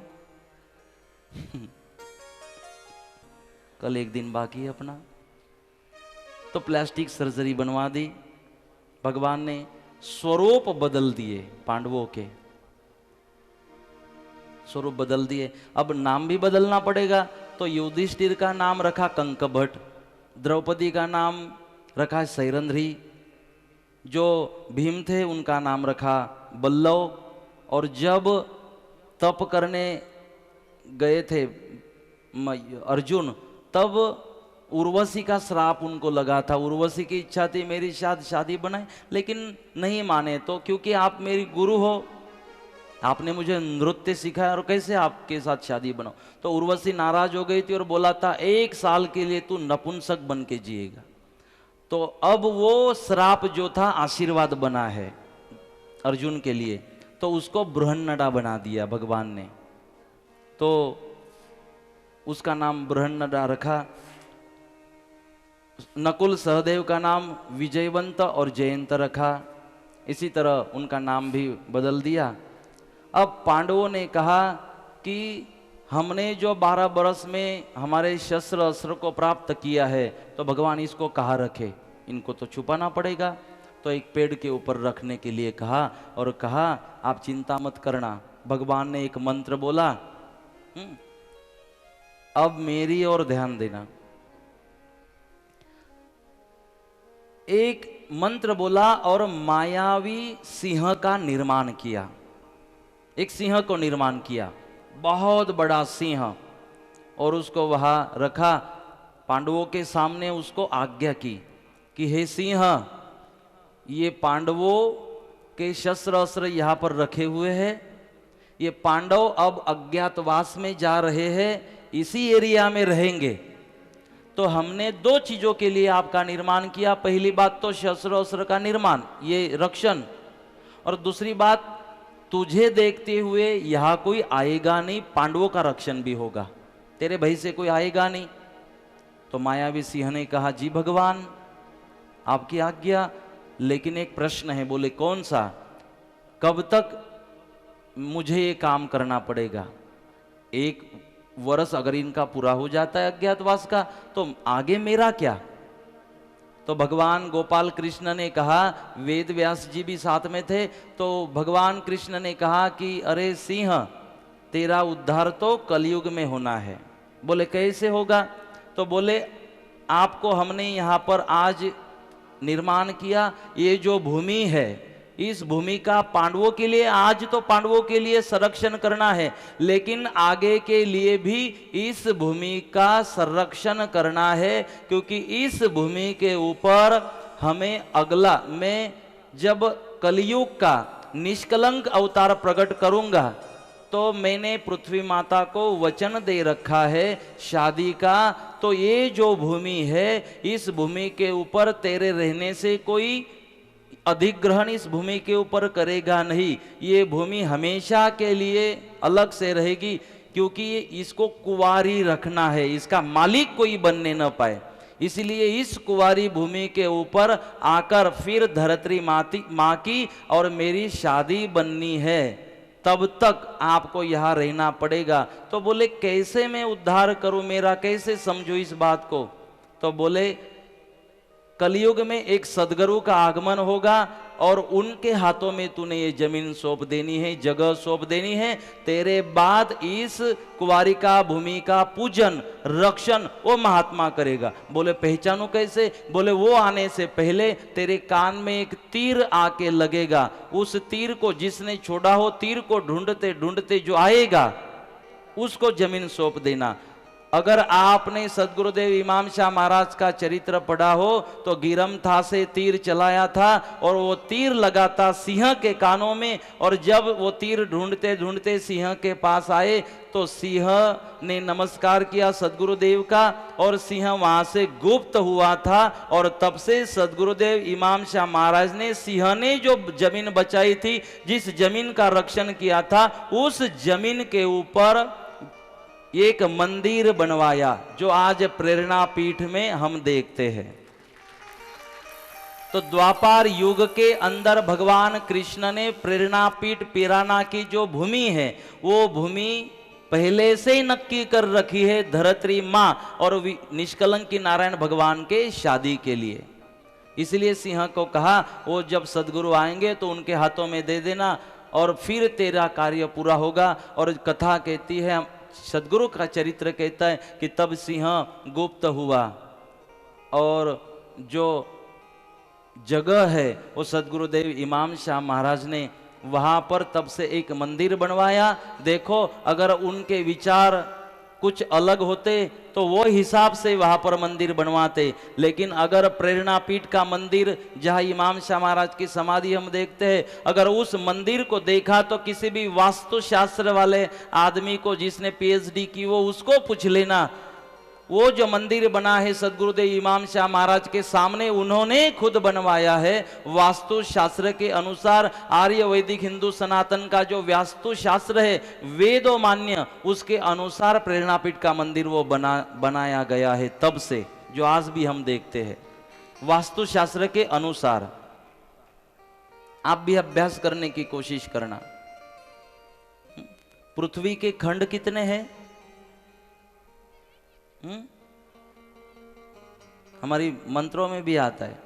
कल एक दिन बाकी है अपना। तो प्लास्टिक सर्जरी बनवा दी। भगवान ने स्वरूप बदल दिए, पांडवों के स्वरूप बदल दिए। अब नाम भी बदलना पड़ेगा। तो युधिष्ठिर का नाम रखा कंकभट्ट, द्रौपदी का नाम रखा सैरंध्री, जो भीम थे उनका नाम रखा बल्लव। और जब तप करने गए थे अर्जुन, तब उर्वशी का श्राप उनको लगा था। उर्वशी की इच्छा थी मेरी शादी बनाए, लेकिन नहीं माने। तो क्योंकि आप मेरी गुरु हो, आपने मुझे नृत्य सिखाया और कैसे आपके साथ शादी बनाओ? तो उर्वशी नाराज हो गई थी और बोला था 1 साल के लिए तू नपुंसक बन के जिएगा। तो अब वो श्राप जो था आशीर्वाद बना है अर्जुन के लिए, तो उसको बृहन्नडा बना दिया भगवान ने। तो उसका नाम बृहन्नडा रखा। नकुल सहदेव का नाम विजयवंत और जयंत रखा। इसी तरह उनका नाम भी बदल दिया। अब पांडवों ने कहा कि हमने जो 12 बरस में हमारे शस्त्र अस्त्र को प्राप्त किया है, तो भगवान इसको कहाँ रखे? इनको तो छुपाना पड़ेगा। तो एक पेड़ के ऊपर रखने के लिए कहा और कहा आप चिंता मत करना। भगवान ने एक मंत्र बोला, अब मेरी ओर ध्यान देना। एक मंत्र बोला और मायावी सिंह का निर्माण किया। एक सिंह को निर्माण किया, बहुत बड़ा सिंह, और उसको वहां रखा। पांडवों के सामने उसको आज्ञा की कि हे सिंह, ये पांडवों के शस्त्र अस्त्र यहाँ पर रखे हुए हैं। ये पांडव अब अज्ञातवास में जा रहे हैं, इसी एरिया में रहेंगे। तो हमने दो चीजों के लिए आपका निर्माण किया। पहली बात तो शस्त्र अस्त्र का निर्माण, ये रक्षण, और दूसरी बात तुझे देखते हुए यहां कोई आएगा नहीं, पांडवों का रक्षण भी होगा, तेरे भय से कोई आएगा नहीं। तो मायावी सिंह ने कहा, जी भगवान आपकी आज्ञा, लेकिन एक प्रश्न है। बोले कौन सा? कब तक मुझे ये काम करना पड़ेगा? 1 वर्ष अगर इनका पूरा हो जाता है अज्ञातवास का, तो आगे मेरा क्या? तो भगवान गोपाल कृष्ण ने कहा, वेद व्यास जी भी साथ में थे, तो भगवान कृष्ण ने कहा कि अरे सिंह, तेरा उद्धार तो कलयुग में होना है। बोले कैसे होगा? तो बोले आपको हमने यहाँ पर आज निर्माण किया, ये जो भूमि है, इस भूमि का पांडवों के लिए, आज तो पांडवों के लिए संरक्षण करना है, लेकिन आगे के लिए भी इस भूमि का संरक्षण करना है, क्योंकि इस भूमि के ऊपर हमें अगला, मैं जब कलयुग का निष्कलंक अवतार प्रकट करूंगा, तो मैंने पृथ्वी माता को वचन दे रखा है शादी का। तो ये जो भूमि है, इस भूमि के ऊपर तेरे रहने से कोई अधिग्रहण इस भूमि के ऊपर करेगा नहीं। ये भूमि हमेशा के लिए अलग से रहेगी, क्योंकि इसको कुंवारी रखना है, इसका मालिक कोई बनने न पाए। इसलिए इस कुंवारी भूमि के ऊपर आकर फिर धरत्री माँ की और मेरी शादी बननी है, तब तक आपको यहाँ रहना पड़ेगा। तो बोले कैसे मैं उद्धार करूं मेरा, कैसे समझूं इस बात को? तो बोले कलयुग में एक सदगुरु का आगमन होगा और उनके हाथों में तूने ये जमीन सौंप देनी है, जगह सौंप देनी है। तेरे बाद इस कुंवारिका भूमि का पूजन रक्षण वो महात्मा करेगा। बोले पहचानू कैसे? बोले वो आने से पहले तेरे कान में एक तीर आके लगेगा, उस तीर को जिसने छोड़ा हो, तीर को ढूंढते ढूंढते जो आएगा उसको जमीन सौंप देना। अगर आपने सदगुरुदेव इमाम शाह महाराज का चरित्र पढ़ा हो तो गिरमथा से तीर चलाया था और वो तीर लगा था सिंह के कानों में, और जब वो तीर ढूंढते ढूंढते सिंह के पास आए तो सिंह ने नमस्कार किया सदगुरुदेव का, और सिंह वहां से गुप्त हुआ था। और तब से सदगुरुदेव इमाम शाह महाराज ने सिंह ने जो जमीन बचाई थी, जिस जमीन का रक्षण किया था, उस जमीन के ऊपर एक मंदिर बनवाया, जो आज प्रेरणा पीठ में हम देखते हैं। तो द्वापर युग के अंदर भगवान कृष्ण ने प्रेरणा पीठ पिराना की जो भूमि है, वो भूमि पहले से ही नक्की कर रखी है धरत्री माँ और निष्कलंकी नारायण भगवान के शादी के लिए। इसलिए सिंह को कहा वो जब सदगुरु आएंगे तो उनके हाथों में दे देना और फिर तेरा कार्य पूरा होगा। और कथा कहती है, सदगुरु का चरित्र कहता है कि तब सिंह गुप्त हुआ और जो जगह है वो सदगुरुदेव इमाम शाह महाराज ने वहां पर तब से एक मंदिर बनवाया। देखो अगर उनके विचार कुछ अलग होते तो वो हिसाब से वहां पर मंदिर बनवाते, लेकिन अगर प्रेरणा पीठ का मंदिर जहां इमाम शाह महाराज की समाधि हम देखते हैं, अगर उस मंदिर को देखा तो किसी भी वास्तुशास्त्र वाले आदमी को जिसने पीएचडी की वो उसको पूछ लेना, वो जो मंदिर बना है सदगुरुदेव इमाम शाह महाराज के सामने उन्होंने खुद बनवाया है वास्तु शास्त्र के अनुसार। आर्य वैदिक हिंदू सनातन का जो वास्तु शास्त्र है वेदों मान्य, उसके अनुसार प्रेरणापीठ का मंदिर वो बनाया गया है तब से, जो आज भी हम देखते हैं वास्तु शास्त्र के अनुसार। आप भी अभ्यास करने की कोशिश करना। पृथ्वी के खंड कितने हैं? हमारी मंत्रों में भी आता है।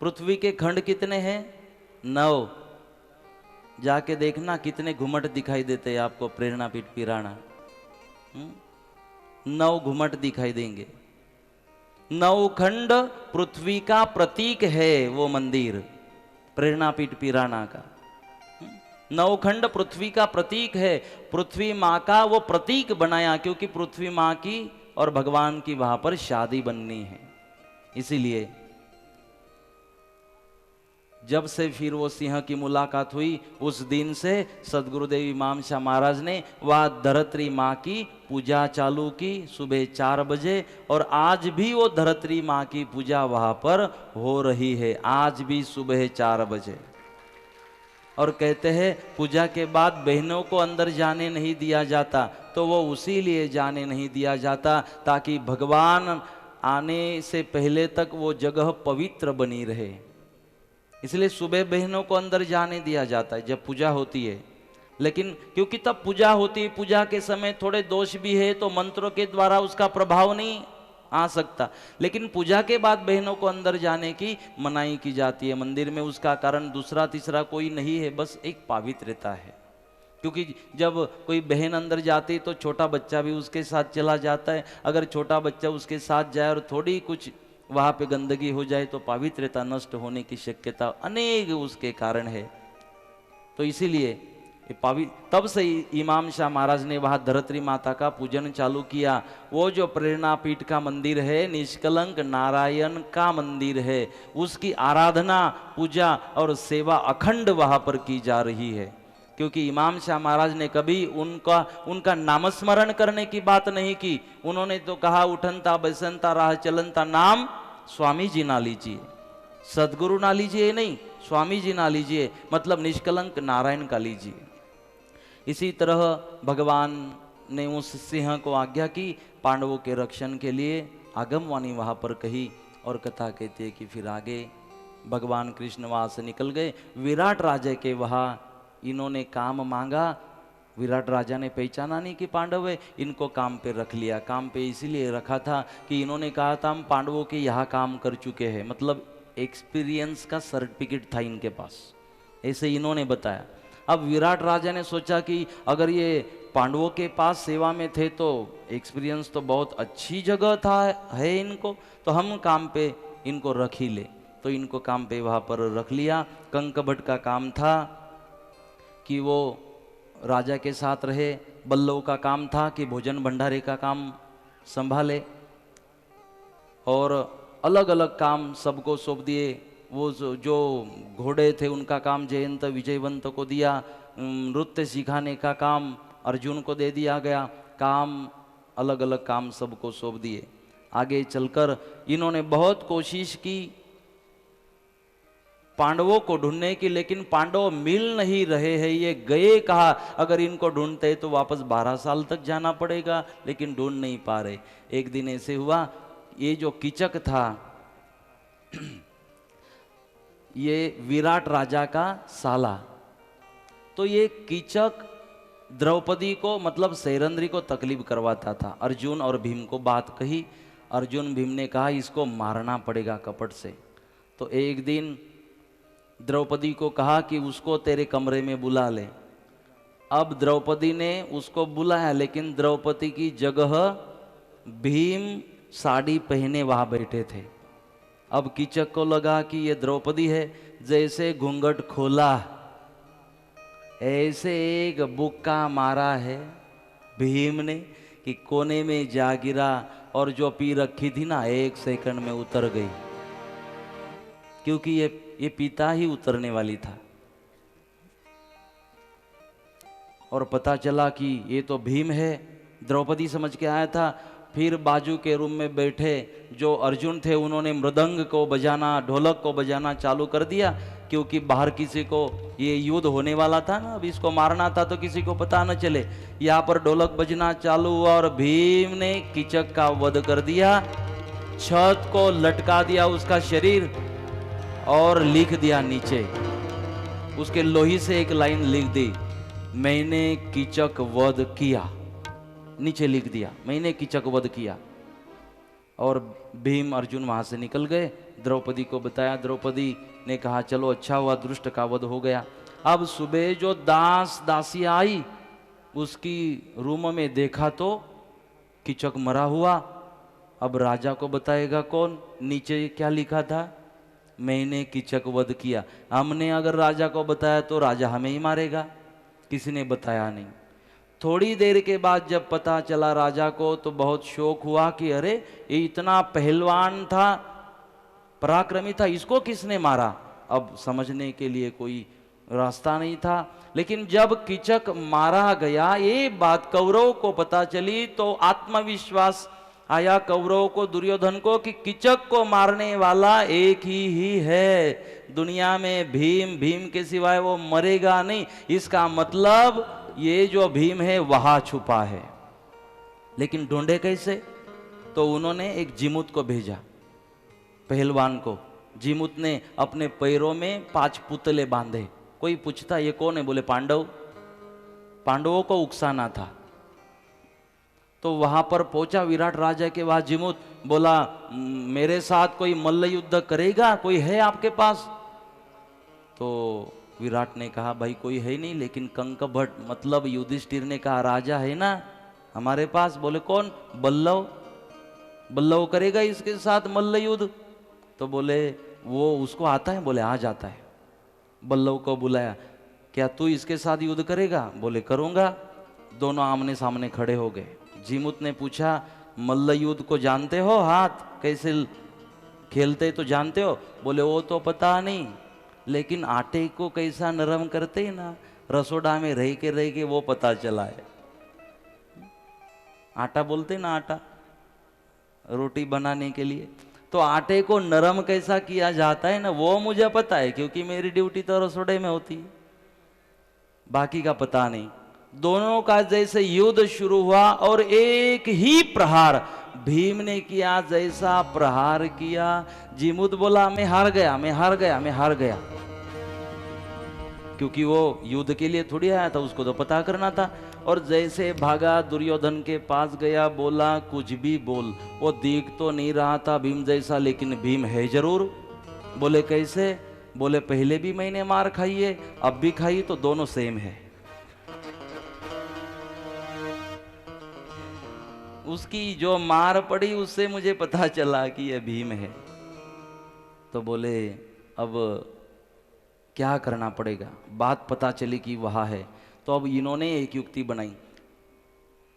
पृथ्वी के खंड कितने हैं? 9। जाके देखना कितने घुमट दिखाई देते हैं आपको प्रेरणापीठ पिराना। 9 घुमट दिखाई देंगे। 9 खंड पृथ्वी का प्रतीक है वो मंदिर प्रेरणापीठ पिराना का। 9 खंड पृथ्वी का प्रतीक है। पृथ्वी माँ का वो प्रतीक बनाया क्योंकि पृथ्वी माँ की और भगवान की वहां पर शादी बननी है। इसीलिए जब से फिर वो सिंह की मुलाकात हुई, उस दिन से सदगुरुदेव इमाम शाह महाराज ने वह धरत्री माँ की पूजा चालू की सुबह 4 बजे, और आज भी वो धरत्री माँ की पूजा वहाँ पर हो रही है, आज भी सुबह 4 बजे। और कहते हैं पूजा के बाद बहनों को अंदर जाने नहीं दिया जाता, तो वो उसी लिए जाने नहीं दिया जाता ताकि भगवान आने से पहले तक वो जगह पवित्र बनी रहे, इसलिए सुबह बहनों को अंदर जाने दिया जाता है जब पूजा होती है। लेकिन क्योंकि तब पूजा होती है, पूजा के समय थोड़े दोष भी है तो मंत्रों के द्वारा उसका प्रभाव नहीं आ सकता, लेकिन पूजा के बाद बहनों को अंदर जाने की मनाही की जाती है मंदिर में। उसका कारण दूसरा तीसरा कोई नहीं है, बस एक पवित्रता है। क्योंकि जब कोई बहन अंदर जाती है तो छोटा बच्चा भी उसके साथ चला जाता है, अगर छोटा बच्चा उसके साथ जाए और थोड़ी कुछ वहाँ पे गंदगी हो जाए तो पवित्रता नष्ट होने की शक्यता अनेक उसके कारण है। तो इसीलिए तब से इमाम शाह महाराज ने वहाँ धरत्री माता का पूजन चालू किया। वो जो प्रेरणा पीठ का मंदिर है, निष्कलंक नारायण का मंदिर है, उसकी आराधना पूजा और सेवा अखंड वहाँ पर की जा रही है। क्योंकि इमाम शाह महाराज ने कभी उनका नामस्मरण करने की बात नहीं की, उन्होंने तो कहा उठनता बैसनता राह चलनता नाम स्वामी जी ना लीजिए, सदगुरु ना लीजिए नहीं, स्वामी जी ना लीजिए, मतलब निष्कलंक नारायण का लीजिए। इसी तरह भगवान ने उस सिंह को आज्ञा की, पांडवों के रक्षण के लिए आगमवाणी वहां पर कही, और कथा कहती है कि फिर आगे भगवान कृष्ण वहां से निकल गए। विराट राजा के वहां इन्होंने काम मांगा, विराट राजा ने पहचाना नहीं कि पांडव है, इनको काम पे रख लिया। काम पे इसीलिए रखा था कि इन्होंने कहा था हम पांडवों के यहाँ काम कर चुके हैं, मतलब एक्सपीरियंस का सर्टिफिकेट था इनके पास, ऐसे इन्होंने बताया। अब विराट राजा ने सोचा कि अगर ये पांडवों के पास सेवा में थे तो एक्सपीरियंस तो बहुत अच्छी जगह था है इनको, तो हम काम पे इनको रख ही ले। तो इनको काम पे वहाँ पर रख लिया। कंकभट्ट का काम था कि वो राजा के साथ रहे, बल्लव का काम था कि भोजन भंडारे का काम संभाले, और अलग अलग काम सबको सौंप दिए। वो जो घोड़े थे उनका काम जयंत विजयवंत को दिया, नृत्य सिखाने का काम अर्जुन को दे दिया गया, काम अलग अलग काम सबको सौंप दिए। आगे चलकर इन्होंने बहुत कोशिश की पांडवों को ढूंढने की, लेकिन पांडव मिल नहीं रहे हैं। ये गए कहा, अगर इनको ढूंढते तो वापस 12 साल तक जाना पड़ेगा, लेकिन ढूंढ नहीं पा रहे। एक दिन ऐसे हुआ, ये जो कीचक था ये विराट राजा का साला, तो ये कीचक द्रौपदी को मतलब सैरंद्री को तकलीफ करवाता था। अर्जुन और भीम को बात कही, अर्जुन भीम ने कहा इसको मारना पड़ेगा कपट से। तो एक दिन द्रौपदी को कहा कि उसको तेरे कमरे में बुला ले। अब द्रौपदी ने उसको बुलाया, लेकिन द्रौपदी की जगह भीम साड़ी पहने वहां बैठे थे। अब कीचक को लगा कि ये द्रौपदी है, जैसे घूंघट खोला ऐसे एक बुक्का मारा है भीम ने कि कोने में जा गिरा, और जो पी रखी थी ना 1 सेकंड में उतर गई, क्योंकि ये पीता ही उतरने वाली था। और पता चला कि ये तो भीम है, द्रौपदी समझ के आया था। फिर बाजू के रूम में बैठे जो अर्जुन थे उन्होंने मृदंग को बजाना, ढोलक को बजाना चालू कर दिया, क्योंकि बाहर किसी को ये युद्ध होने वाला था ना, अब इसको मारना था तो किसी को पता न चले। यहाँ पर ढोलक बजना चालू हुआ और भीम ने कीचक का वध कर दिया, छत को लटका दिया उसका शरीर, और लिख दिया नीचे उसके लोही से एक लाइन लिख दी, मैंने कीचक वध किया। नीचे लिख दिया मैंने कीचक वध किया। और भीम अर्जुन वहां से निकल गए, द्रौपदी को बताया, द्रौपदी ने कहा चलो अच्छा हुआ दुष्ट का वध हो गया। अब सुबह जो दासी आई उसकी रूम में देखा तो कीचक मरा हुआ। अब राजा को बताएगा कौन, नीचे क्या लिखा था, मैंने कीचक वध किया। हमने अगर राजा को बताया तो राजा हमें ही मारेगा, किसी ने बताया नहीं। थोड़ी देर के बाद जब पता चला राजा को तो बहुत शौक हुआ कि अरे ये इतना पहलवान था, पराक्रमी था, इसको किसने मारा। अब समझने के लिए कोई रास्ता नहीं था। लेकिन जब कीचक मारा गया, ये बात कौरव को पता चली तो आत्मविश्वास आया कौरव को, दुर्योधन को, कि कीचक को मारने वाला एक ही है दुनिया में, भीम। भीम के सिवाय वो मरेगा नहीं। इसका मतलब ये जो भीम है वहां छुपा है। लेकिन ढूंढे कैसे? तो उन्होंने एक जीमूत को भेजा, पहलवान को। जीमूत ने अपने पैरों में 5 पुतले बांधे। कोई पूछता ये कौन है? बोले पांडव। पांडवों को उकसाना था। तो वहां पर पहुंचा विराट राजा के वहां जीमूत, बोला मेरे साथ कोई मल्ल युद्ध करेगा? कोई है आपके पास? तो विराट ने कहा भाई कोई है नहीं, लेकिन कंकभट मतलब युधिष्ठिर ने कहा राजा है ना हमारे पास। बोले कौन? बल्लव। बल्लव करेगा इसके साथ मल्ल युद्ध? तो बोले वो उसको आता है? बोले आ जाता है। बल्लव को बुलाया, क्या तू इसके साथ युद्ध करेगा? बोले करूंगा। दोनों आमने सामने खड़े हो गए। जीमूत ने पूछा मल्ल युद्ध को जानते हो? हाथ कैसे खेलते तो जानते हो? बोले वो तो पता नहीं, लेकिन आटे को कैसा नरम करते हैं ना, रसोड़ा में रह के वो पता चला है। आटा बोलते ना, आटा रोटी बनाने के लिए, तो आटे को नरम कैसा किया जाता है ना, वो मुझे पता है, क्योंकि मेरी ड्यूटी तो रसोड़े में होती है, बाकी का पता नहीं। दोनों का जैसे युद्ध शुरू हुआ और एक ही प्रहार भीम ने किया। जैसा प्रहार किया, जीमूत बोला मैं हार गया, मैं हार गया, मैं हार गया, क्योंकि वो युद्ध के लिए थोड़ी आया था, उसको तो पता करना था। और जैसे भागा दुर्योधन के पास गया, बोला कुछ भी बोल, वो दिख तो नहीं रहा था भीम जैसा, लेकिन भीम है जरूर। बोले कैसे? बोले पहले भी मैंने मार खाई है, अब भी खाई, तो दोनों सेम है। उसकी जो मार पड़ी उससे मुझे पता चला कि यह भीम है। तो बोले अब क्या करना पड़ेगा? बात पता चली कि वह है। तो अब इन्होंने एक युक्ति बनाई।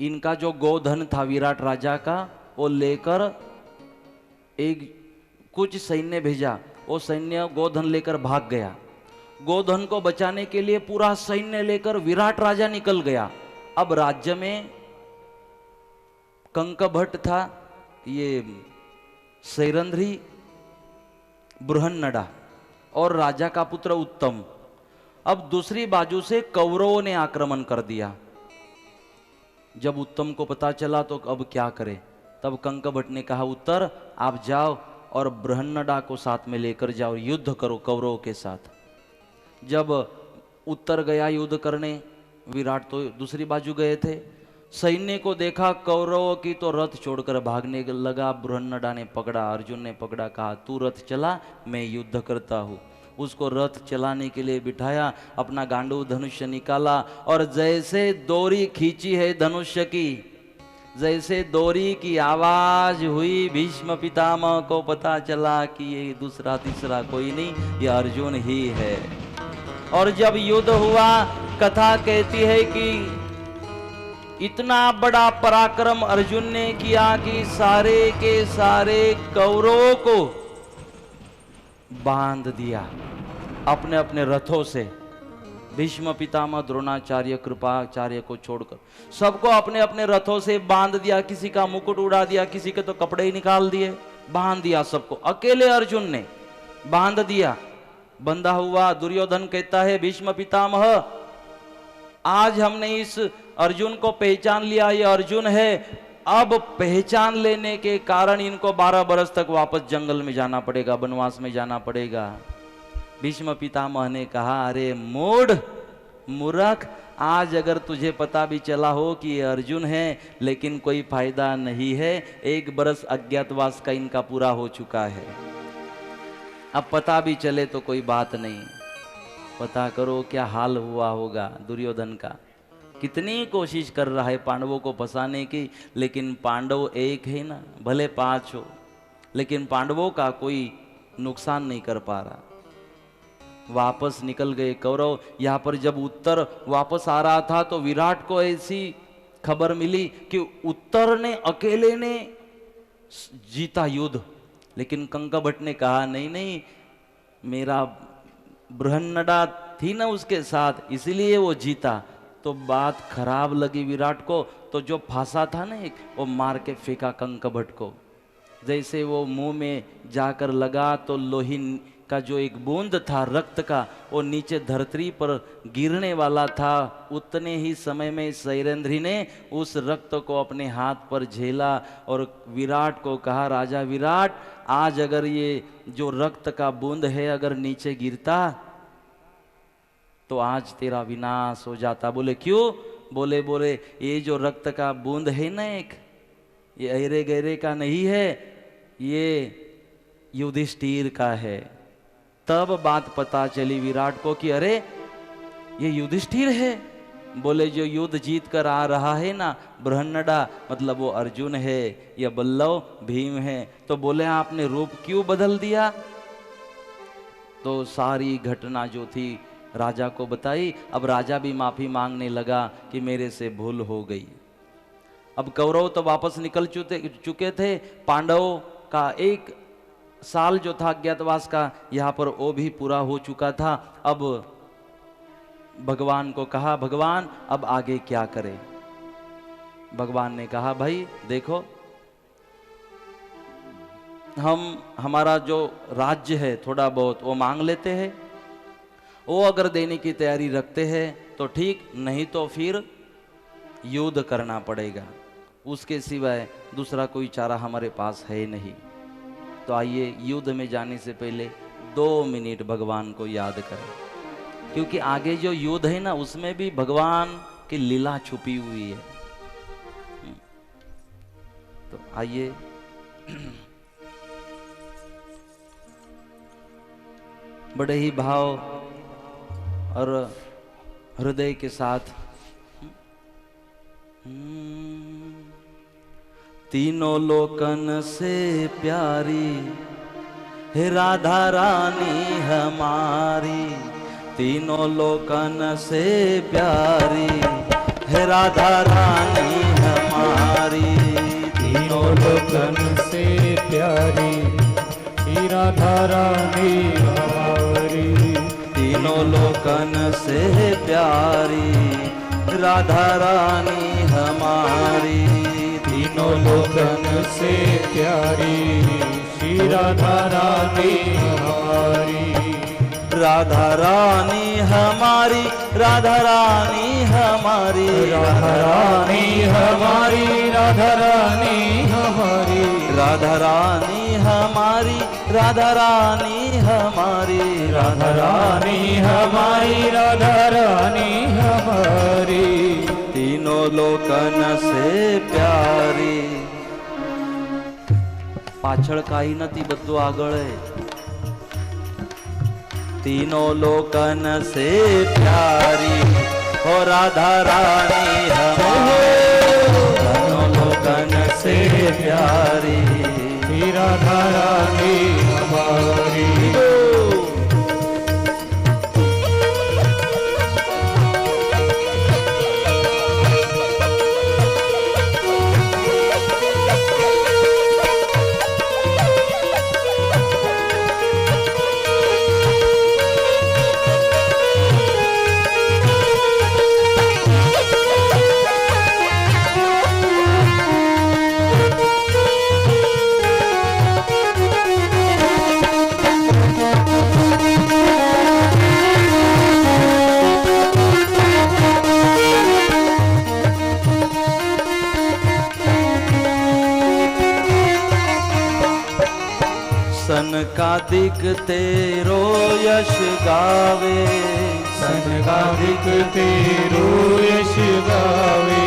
इनका जो गोधन था विराट राजा का, वो लेकर एक कुछ सैन्य भेजा। वो सैन्य गोधन लेकर भाग गया। गोधन को बचाने के लिए पूरा सैन्य लेकर विराट राजा निकल गया। अब राज्य में कंकभट्ट था, ये सैरंध्री, बृहन्नड़ा और राजा का पुत्र उत्तम। अब दूसरी बाजू से कौरवों ने आक्रमण कर दिया। जब उत्तम को पता चला तो अब क्या करे? तब कंकभट्ट ने कहा उत्तर आप जाओ और बृहन्नड़ा को साथ में लेकर जाओ, युद्ध करो कौरवों के साथ। जब उत्तर गया युद्ध करने, विराट तो दूसरी बाजू गए थे। सैन्य को देखा कौरवों की तो रथ छोड़कर भागने लगा। बृहन्नड़ा ने पकड़ा, अर्जुन ने पकड़ा, कहा तू रथ चला, मैं युद्ध करता हूँ। उसको रथ चलाने के लिए बिठाया, अपना गांडू धनुष्य निकाला और जैसे डोरी खींची है धनुष्य की, जैसे डोरी की आवाज हुई, भीष्म पितामह को पता चला कि ये दूसरा तीसरा कोई नहीं, ये अर्जुन ही है। और जब युद्ध हुआ, कथा कहती है कि इतना बड़ा पराक्रम अर्जुन ने किया कि सारे के सारे कौरवों को बांध दिया अपने अपने रथों से। भीष्म पितामह, द्रोणाचार्य, कृपाचार्य को छोड़कर सबको अपने अपने रथों से बांध दिया। किसी का मुकुट उड़ा दिया, किसी के तो कपड़े ही निकाल दिए, बांध दिया सबको। अकेले अर्जुन ने बांध दिया। बंधा हुआ दुर्योधन कहता है भीष्म पितामह, आज हमने इस अर्जुन को पहचान लिया, ये अर्जुन है। अब पहचान लेने के कारण इनको 12 बरस तक वापस जंगल में जाना पड़ेगा, वनवास में जाना पड़ेगा। भीष्म पितामह ने कहा अरे मूढ़ मूर्ख, आज अगर तुझे पता भी चला हो कि ये अर्जुन है, लेकिन कोई फायदा नहीं है। 1 बरस अज्ञातवास का इनका पूरा हो चुका है। अब पता भी चले तो कोई बात नहीं। पता करो क्या हाल हुआ होगा दुर्योधन का। कितनी कोशिश कर रहा है पांडवों को फंसाने की, लेकिन पांडव एक है ना, भले 5 हो, लेकिन पांडवों का कोई नुकसान नहीं कर पा रहा। वापस निकल गए कौरव। यहाँ पर जब उत्तर वापस आ रहा था तो विराट को ऐसी खबर मिली कि उत्तर ने अकेले ने जीता युद्ध। लेकिन कंकभट्ट ने कहा नहीं नहीं, मेरा बृहन्नड़ा थी ना उसके साथ, इसीलिए वो जीता। तो बात खराब लगी विराट को, तो जो फांसा था ना एक, वो मार के फेंका कंकभट को। जैसे वो मुंह में जाकर लगा तो लोही का जो एक बूंद था रक्त का, वो नीचे धरती पर गिरने वाला था। उतने ही समय में शैलेंद्री ने उस रक्त को अपने हाथ पर झेला और विराट को कहा, राजा विराट, आज अगर ये जो रक्त का बूंद है अगर नीचे गिरता तो आज तेरा विनाश हो जाता। बोले क्यों? बोले ये जो रक्त का बूंद है ना एक, ये अरे गहरे का नहीं है, ये युधिष्ठिर का है। तब बात पता चली विराट को कि अरे ये युधिष्ठिर है। बोले जो युद्ध जीत कर आ रहा है ना बृहन्नड़ा, मतलब वो अर्जुन है या बल्लव भीम है। तो बोले आपने रूप क्यों बदल दिया? तो सारी घटना जो थी राजा को बताई। अब राजा भी माफी मांगने लगा कि मेरे से भूल हो गई। अब कौरव तो वापस निकल चुके थे। पांडवों का 1 साल जो था अज्ञातवास का, यहाँ पर वो भी पूरा हो चुका था। अब भगवान को कहा, भगवान अब आगे क्या करें? भगवान ने कहा, भाई देखो, हमारा जो राज्य है थोड़ा बहुत वो मांग लेते हैं, वो अगर देने की तैयारी रखते हैं तो ठीक, नहीं तो फिर युद्ध करना पड़ेगा। उसके सिवाय दूसरा कोई चारा हमारे पास है नहीं। तो आइए युद्ध में जाने से पहले 2 मिनट भगवान को याद करें, क्योंकि आगे जो युद्ध है ना उसमें भी भगवान की लीला छुपी हुई है। तो आइए बड़े ही भाव और हृदय के साथ तीनों लोकन से प्यारी हे राधा रानी हमारी, तीनों लोकन से प्यारी हे राधा रानी हमारी, तीनों लोकन से प्यारी हे राधा रानी हमारी, तीनों लोकन से प्यारी राधा रानी हमारी, तीनों लोकन से प्यारी श्री राधा रानी हमारी, राधा रानी हमारी, राधा रानी हमारी, राधा रानी हमारी, राधा रानी हमारी, राधा रानी हमारी, राधा रानी हमारी, राधा रानी हमारी, राधा रानी हमारी, तीनों लोकन से प्यारी। पाछળ કાઈ નથી, બધું આગળ है। तीनों लोकन से प्यारी हो राधा रानी हमारी, तीनों लोकन से प्यारी राधा रानी हमारी। सनकादिक तेरो यश गावे, सनकादिक तेरो यश गावे,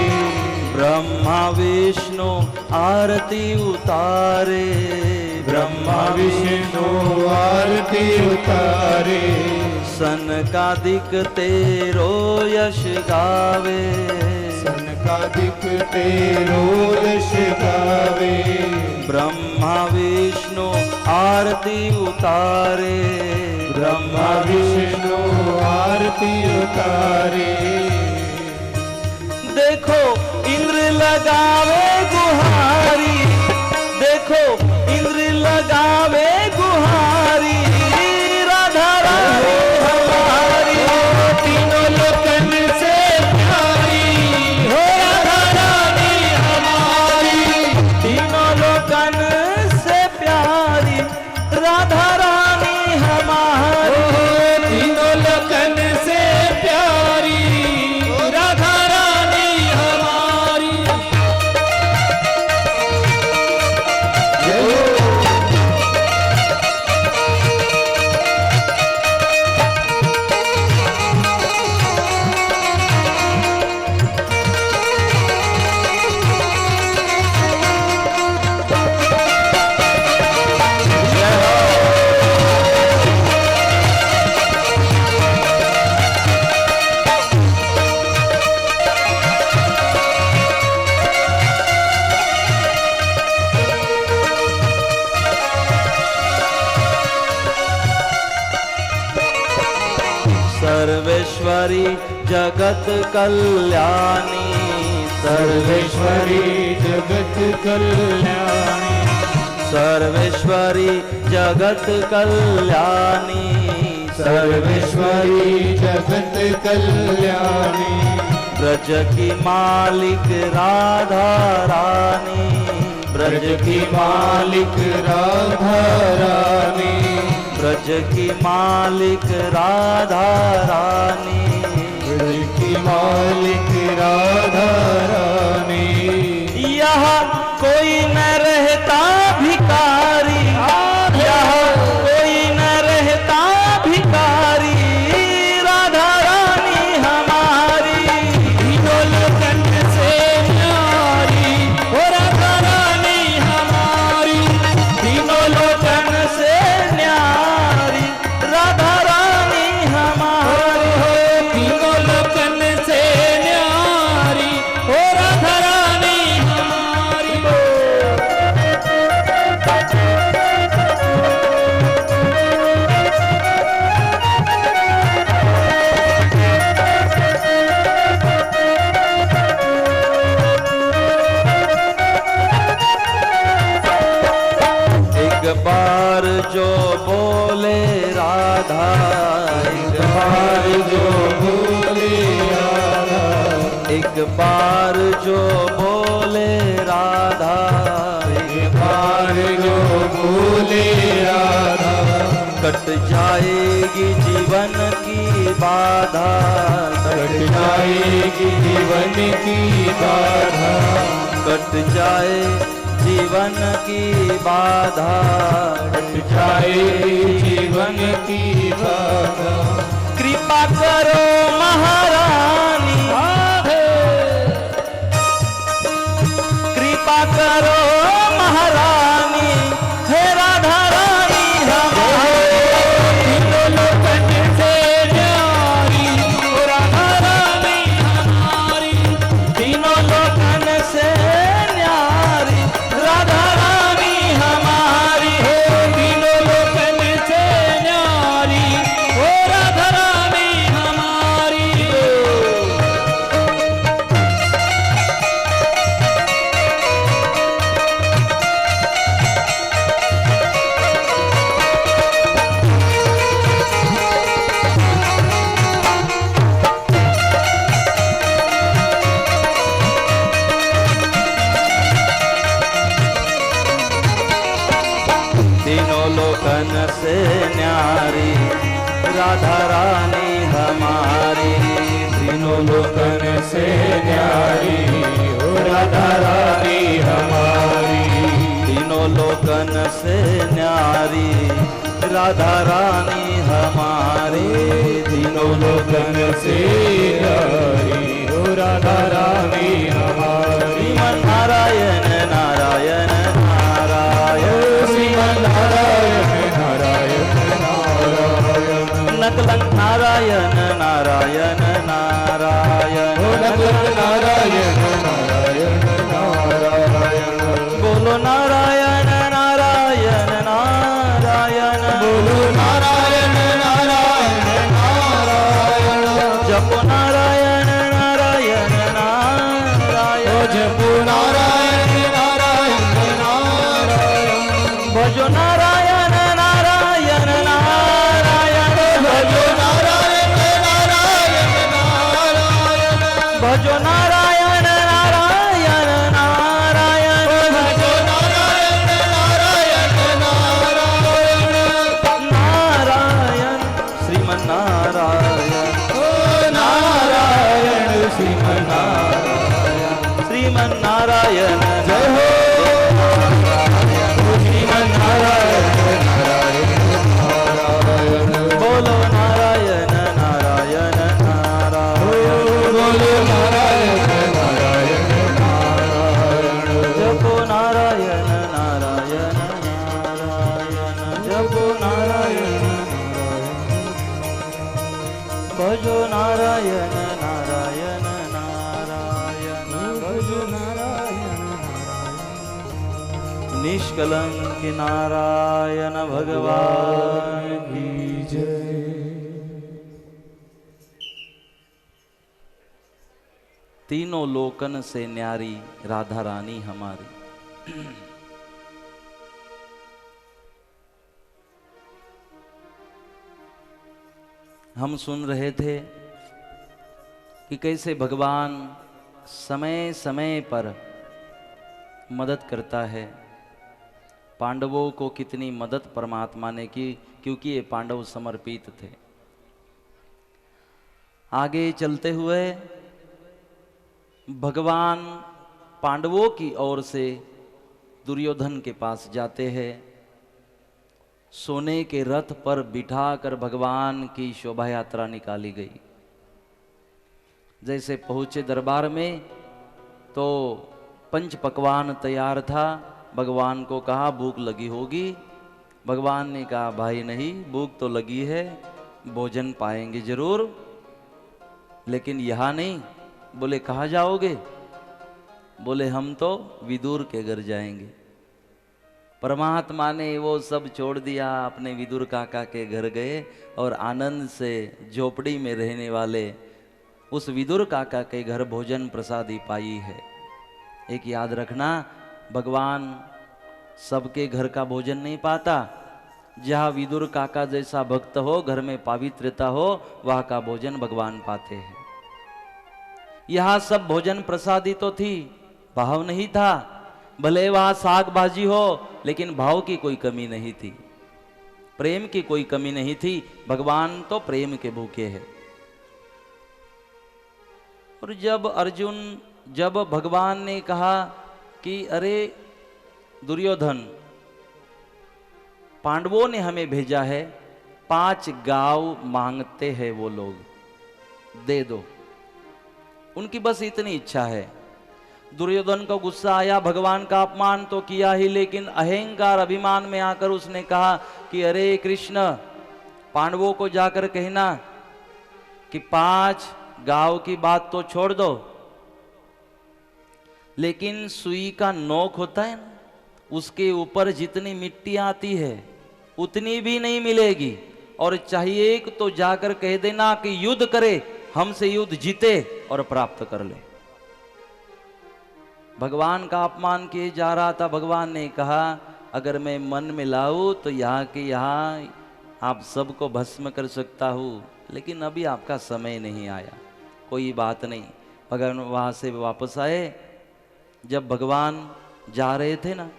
ब्रह्मा विष्णु आरती उतारे, ब्रह्मा विष्णु आरती उतारे, सनकादिक तेरो यश गावे, सनकादिक तेरो यश गावे, ब्रह्मा विष्णु आरती उतारे, ब्रह्मा विष्णु आरती उतारे। देखो इंद्र लगावे गुहारी, देखो इंद्र लगावे गुहारी, राधा रानी सर्वेश्वरी जगत कल्याणी, सर्वेश्वरी जगत कल्याणी, सर्वेश्वरी जगत कल्याणी, सर्वेश्वरी जगत कल्याणी। ब्रज की मालिक राधा रानी, ब्रज की मालिक राधा रानी, ब्रज की मालिक राधा रानी, ब्रज की मालिक राधा रानी। यहाँ कोई न रहता भिखारी, यहाँ कोई न रहता भिखारी, राधा रानी हमारी तीनों लोकन से न्यारी, ओ राधा रानी हमारी, तीनों लोकन से न्यारी, राधा रानी हमारी, तीनों लोकन से न्यारी, ओ राधा रानी हमारी। एक बार जो बोले राधा, एक बार जो बोले राधा, एक बार जो बोले राधा, एक बार जो बोले राधा, कट जाएगी जीवन की बाधा, कट जाएगी जीवन की बाधा, कट जाए जीवन की बाधा, कट जाएगी जीवन की बाधा। कृपा करो महारानी, कृपा करो महारानी, हे राधा रानी हमारी, तीनों लोकन से न्यारी, ओ राधा रानी हमारी, तीनों लोकन से न्यारी, राधा रानी हमारी, तीनों लोकन से न्यारी, ओ राधा रानी हमारी। तीनों लोकन से न्यारी, राधा रानी हमारी, तीनों लोकन से न्यारी, ओ राधा रानी हमारी, तीनों लोकन से न्यारी, राधा रानी हमारी, तीनों लोकन से न्यारी, ओ राधा रानी हमारी। श्रीमन नारायण नारायण नारायण, श्रीमन नारायण नारायण नारायण, नकलन नारायण नारायण नारायण, ओ नकल नारायण नारायण नारायण, बोलो नारायण नारायण नारायण, बोलो नारायण नारायण नारायण, जपो नारायण नारायण ओ नारायण, जपो नारायण नारायण नारायण, भजो नारायण नारायण नारायण, भजो नारायण नारायण नारायण, भजो नारायण नारायण नारायण, भजो नारायण नारायण नारायण, नारायण श्रीमन नारायण, ओ नारायण श्रीमन नारायण, श्रीमन नारायण जय हो श्रीमन नारायण नारायण नारायण, बोलो नारायण नारायण नारायण, बोलो नारायण नारायण नारायण, जपो नारायण नारायण नारायण, जपो नारायण भजो नारायण नारायण नारायण, भजो नारायण निष्कलंक नारायण भगवान की की जय। तीनों लोकन से न्यारी राधा रानी हमारी। हम सुन रहे थे कि कैसे भगवान समय समय पर मदद करता है। पांडवों को कितनी मदद परमात्मा ने की, क्योंकि ये पांडव समर्पित थे। आगे चलते हुए भगवान पांडवों की ओर से दुर्योधन के पास जाते हैं। सोने के रथ पर बिठाकर भगवान की शोभा यात्रा निकाली गई। जैसे पहुंचे दरबार में तो पंच पकवान तैयार था। भगवान को कहा भूख लगी होगी। भगवान ने कहा भाई नहीं, भूख तो लगी है, भोजन पाएंगे जरूर, लेकिन यहां नहीं। बोले कहाँ जाओगे? बोले हम तो विदुर के घर जाएंगे। परमात्मा ने वो सब छोड़ दिया, अपने विदुर काका के घर गए और आनंद से झोपड़ी में रहने वाले उस विदुर काका के घर भोजन प्रसादी पाई है। एक याद रखना, भगवान सबके घर का भोजन नहीं पाता। जहाँ विदुर काका जैसा भक्त हो, घर में पवित्रता हो, वहाँ का भोजन भगवान पाते हैं। यहाँ सब भोजन प्रसादी तो थी, भाव नहीं था। भले वहाँ साग भाजी हो, लेकिन भाव की कोई कमी नहीं थी, प्रेम की कोई कमी नहीं थी। भगवान तो प्रेम के भूखे हैं। और जब भगवान ने कहा कि अरे दुर्योधन, पांडवों ने हमें भेजा है, 5 गांव मांगते हैं वो लोग, दे दो। उनकी बस इतनी इच्छा है। दुर्योधन को गुस्सा आया, भगवान का अपमान तो किया ही, लेकिन अहंकार अभिमान में आकर उसने कहा कि अरे कृष्ण, पांडवों को जाकर कहना कि 5 गांव की बात तो छोड़ दो, लेकिन सुई का नोक होता है ना, उसके ऊपर जितनी मिट्टी आती है उतनी भी नहीं मिलेगी। और चाहिए तो जाकर कह देना कि युद्ध करे, हमसे युद्ध जीते और प्राप्त कर ले। भगवान का अपमान किए जा रहा था। भगवान ने कहा अगर मैं मन में लाऊं तो यहाँ के यहाँ आप सबको भस्म कर सकता हूँ, लेकिन अभी आपका समय नहीं आया। कोई बात नहीं। भगवान वहां से वापस आए। जब भगवान जा रहे थे ना,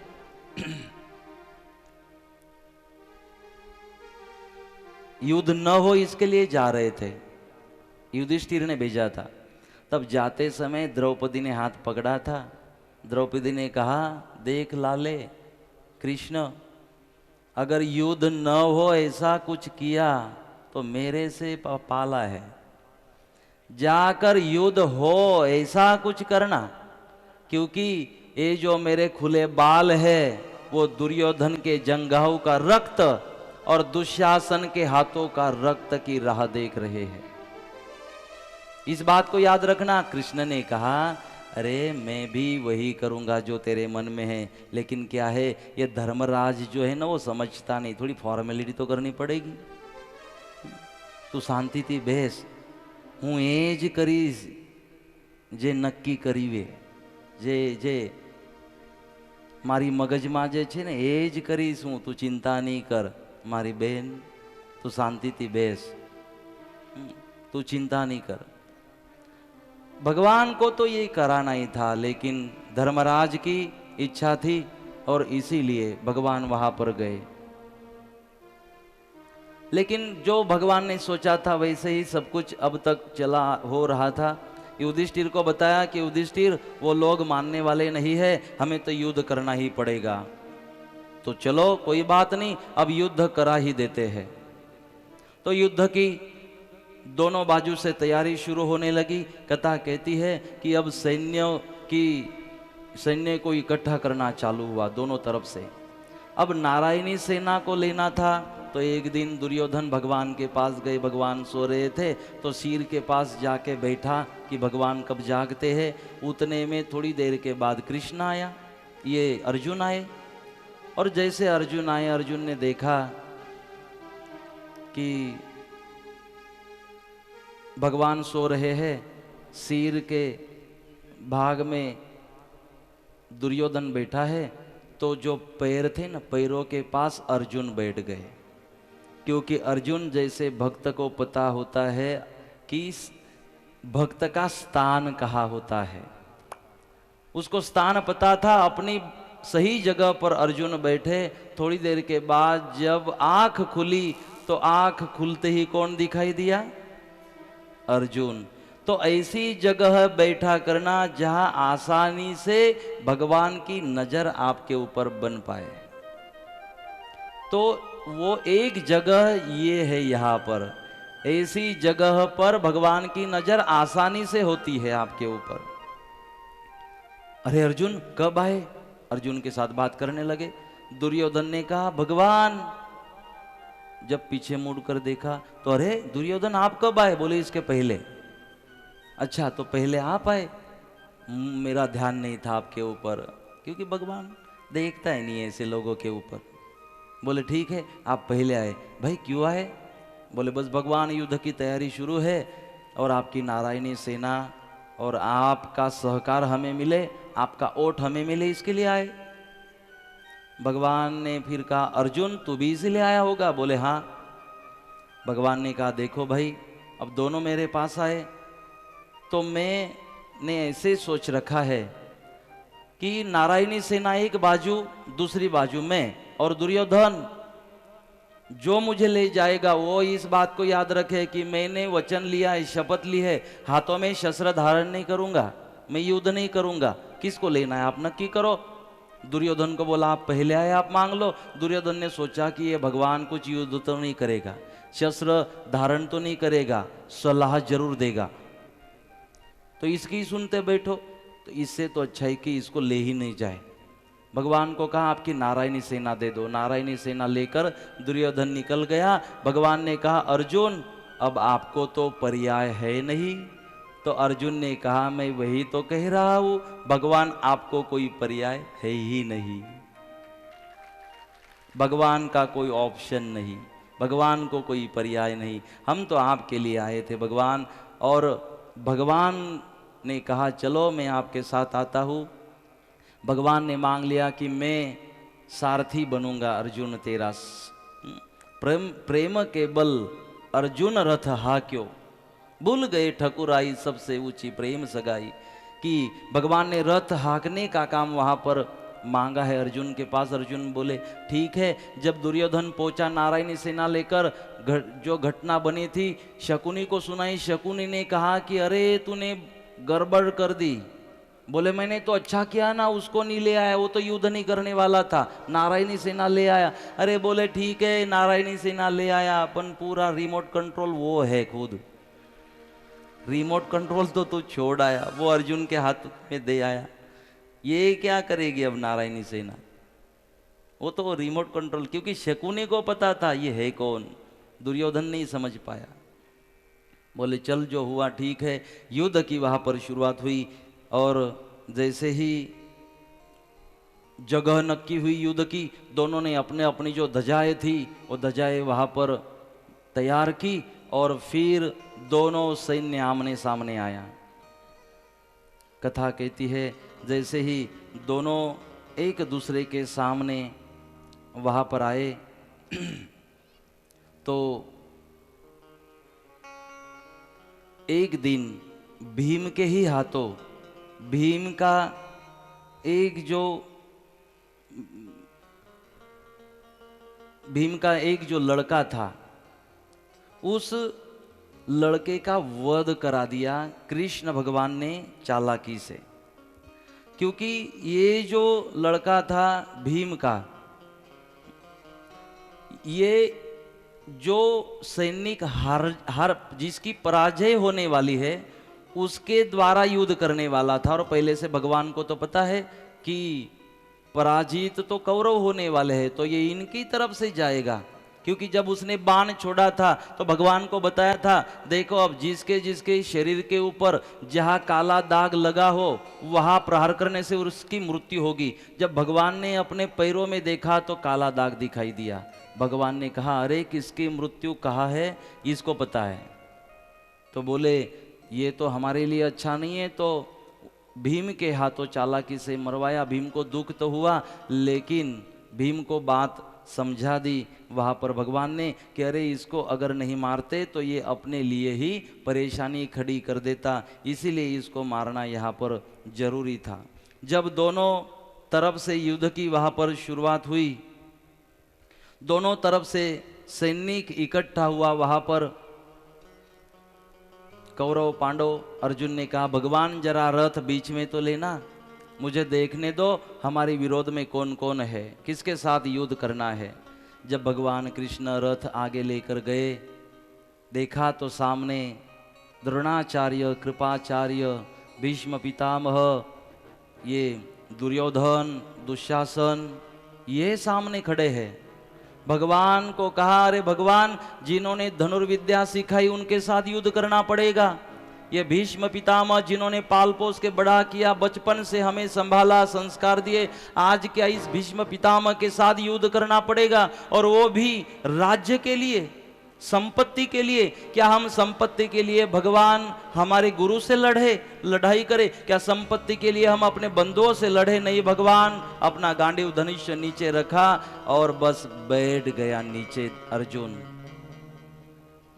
युद्ध न हो इसके लिए जा रहे थे, युधिष्ठिर ने भेजा था। तब जाते समय द्रौपदी ने हाथ पकड़ा था। द्रौपदी ने कहा देख लाले कृष्ण, अगर युद्ध न हो ऐसा कुछ किया तो मेरे से पाला है। जाकर युद्ध हो ऐसा कुछ करना, क्योंकि ये जो मेरे खुले बाल है वो दुर्योधन के जंघाओं का रक्त और दुशासन के हाथों का रक्त की राह देख रहे हैं। इस बात को याद रखना। कृष्ण ने कहा अरे मैं भी वही करूंगा जो तेरे मन में है, लेकिन क्या है ये धर्मराज जो है ना वो समझता नहीं, थोड़ी फॉर्मेलिटी तो करनी पड़ेगी। तू शांति थी बेस, हूँ एज करीश जे नक्की करीवे, जे मारी मगजમાં જે છે ને એ જ કરીશ હું, તું चिंता नहीं कर मारी बहन, तू शांति थी बेस, तू चिंता नहीं कर। भगवान को तो ये कराना ही था, लेकिन धर्मराज की इच्छा थी और इसीलिए भगवान वहां पर गए। लेकिन जो भगवान ने सोचा था वैसे ही सब कुछ अब तक चला हो रहा था। युधिष्ठिर को बताया कि युधिष्ठिर वो लोग मानने वाले नहीं है, हमें तो युद्ध करना ही पड़ेगा। तो चलो कोई बात नहीं, अब युद्ध करा ही देते हैं। तो युद्ध की दोनों बाजू से तैयारी शुरू होने लगी। कथा कहती है कि अब सैन्य को इकट्ठा करना चालू हुआ दोनों तरफ से। अब नारायणी सेना को लेना था। तो एक दिन दुर्योधन भगवान के पास गए, भगवान सो रहे थे, तो सिर के पास जाके बैठा कि भगवान कब जागते हैं। उतने में थोड़ी देर के बाद कृष्ण आया, ये अर्जुन आए। और जैसे अर्जुन आए, अर्जुन ने देखा कि भगवान सो रहे हैं, सिर के भाग में दुर्योधन बैठा है, तो जो पैर थे ना, पैरों के पास अर्जुन बैठ गए। क्योंकि अर्जुन जैसे भक्त को पता होता है कि भक्त का स्थान कहाँ होता है, उसको स्थान पता था। अपनी सही जगह पर अर्जुन बैठे। थोड़ी देर के बाद जब आंख खुली तो आंख खुलते ही कौन दिखाई दिया? अर्जुन। तो ऐसी जगह बैठा करना जहां आसानी से भगवान की नजर आपके ऊपर बन पाए। तो वो एक जगह ये है, यहां पर ऐसी जगह पर भगवान की नजर आसानी से होती है आपके ऊपर। अरे अर्जुन कब आए? अर्जुन के साथ बात करने लगे। दुर्योधन ने कहा भगवान। जब पीछे मुड़कर देखा तो अरे दुर्योधन आप कब आए? बोले इसके पहले। अच्छा तो पहले आप आए, मेरा ध्यान नहीं था आपके ऊपर, क्योंकि भगवान देखता ही नहीं है ऐसे लोगों के ऊपर। बोले ठीक है आप पहले आए। भाई क्यों आए? बोले बस भगवान युद्ध की तैयारी शुरू है और आपकी नारायणी सेना और आपका सहकार हमें मिले, आपका ओट हमें मिले, इसके लिए आए। भगवान ने फिर कहा अर्जुन तू भी इसीलिए आया होगा? बोले हाँ। भगवान ने कहा देखो भाई, अब दोनों मेरे पास आए तो मैंने ऐसे सोच रखा है कि नारायणी सेना एक बाजू, दूसरी बाजू मैं, और दुर्योधन जो मुझे ले जाएगा वो इस बात को याद रखे कि मैंने वचन लिया है, शपथ ली है, हाथों में शस्त्र धारण नहीं करूंगा, मैं युद्ध नहीं करूंगा। किसको लेना है आप नक्की करो। दुर्योधन को बोला आप पहले आए, आप मांग लो। दुर्योधन ने सोचा कि ये भगवान कुछ युद्ध तो नहीं करेगा, शस्त्र धारण तो नहीं करेगा, सलाह जरूर देगा, तो इसकी सुनते बैठो। तो इससे तो अच्छा है कि इसको ले ही नहीं जाए। भगवान को कहा आपकी नारायणी सेना दे दो। नारायणी सेना लेकर दुर्योधन निकल गया। भगवान ने कहा अर्जुन अब आपको तो पर्याय है नहीं। तो अर्जुन ने कहा मैं वही तो कह रहा हूं, भगवान आपको कोई पर्याय है ही नहीं, भगवान का कोई ऑप्शन नहीं, भगवान को कोई पर्याय नहीं। हम तो आपके लिए आए थे भगवान। और भगवान ने कहा चलो मैं आपके साथ आता हूं। भगवान ने मांग लिया कि मैं सारथी बनूंगा अर्जुन तेरा। प्रेम के बल अर्जुन रथ हाक्यो, भूल गए ठकुराई सबसे ऊंची प्रेम सगाई। कि भगवान ने रथ हाकने का काम वहां पर मांगा है अर्जुन के पास। अर्जुन बोले ठीक है। जब दुर्योधन पहुंचा नारायणी सेना लेकर, जो घटना बनी थी शकुनी को सुनाई। शकुनी ने कहा कि अरे तूने गड़बड़ कर दी। बोले मैंने तो अच्छा किया ना, उसको नहीं ले आया, वो तो युद्ध नहीं करने वाला था, नारायणी सेना ले आया। अरे बोले ठीक है नारायणी सेना ले आया, अपन पूरा रिमोट कंट्रोल वो है खुद, रिमोट कंट्रोल तो तू छोड़ आया, वो अर्जुन के हाथ में दे आया। ये क्या करेगी अब नारायणी सेना? वो तो रिमोट कंट्रोल, क्योंकि शकुनी को पता था ये है कौन, दुर्योधन नहीं समझ पाया। बोले चल जो हुआ ठीक है। युद्ध की वहां पर शुरुआत हुई और जैसे ही जगह नक्की हुई युद्ध की, दोनों ने अपने अपनी जो ध्वजाएं थी वो ध्वजाएं वहां पर तैयार की और फिर दोनों सैन्य आमने सामने आया। कथा कहती है जैसे ही दोनों एक दूसरे के सामने वहां पर आए तो एक दिन भीम के ही हाथों, भीम का एक जो लड़का था, उस लड़के का वध करा दिया कृष्ण भगवान ने चालाकी से। क्योंकि ये जो लड़का था भीम का, ये जो सैनिक हार जिसकी पराजय होने वाली है उसके द्वारा युद्ध करने वाला था। और पहले से भगवान को तो पता है कि पराजित तो कौरव होने वाले हैं, तो ये इनकी तरफ से जाएगा। क्योंकि जब उसने बाण छोड़ा था तो भगवान को बताया था देखो अब जिसके जिसके शरीर के ऊपर जहां काला दाग लगा हो वहां प्रहार करने से उसकी मृत्यु होगी। जब भगवान ने अपने पैरों में देखा तो काला दाग दिखाई दिया। भगवान ने कहा अरे किसकी मृत्यु कहाँ है, इसको पता है। तो बोले ये तो हमारे लिए अच्छा नहीं है। तो भीम के हाथों चालाकी से मरवाया। भीम को दुख तो हुआ, लेकिन भीम को बात समझा दी वहाँ पर भगवान ने कि अरे इसको अगर नहीं मारते तो ये अपने लिए ही परेशानी खड़ी कर देता, इसीलिए इसको मारना यहाँ पर जरूरी था। जब दोनों तरफ से युद्ध की वहाँ पर शुरुआत हुई, दोनों तरफ से सैनिक इकट्ठा हुआ वहाँ पर, कौरव पांडव। अर्जुन ने कहा भगवान जरा रथ बीच में तो लेना, मुझे देखने दो हमारे विरोध में कौन कौन है, किसके साथ युद्ध करना है। जब भगवान कृष्ण रथ आगे लेकर गए, देखा तो सामने द्रोणाचार्य, कृपाचार्य, भीष्म पितामह, ये दुर्योधन, दुशासन, ये सामने खड़े हैं। भगवान को कहा अरे भगवान, जिन्होंने धनुर्विद्या सिखाई उनके साथ युद्ध करना पड़ेगा। ये भीष्म पितामह जिन्होंने पाल पोस के बड़ा किया, बचपन से हमें संभाला, संस्कार दिए, आज क्या इस भीष्म पितामह के साथ युद्ध करना पड़ेगा, और वो भी राज्य के लिए, संपत्ति के लिए। क्या हम संपत्ति के लिए भगवान हमारे गुरु से लड़ाई करे? क्या संपत्ति के लिए हम अपने बंधुओं से लड़े? नहीं, भगवान अपना गांडीव धनुष नीचे रखा और बस बैठ गया नीचे अर्जुन।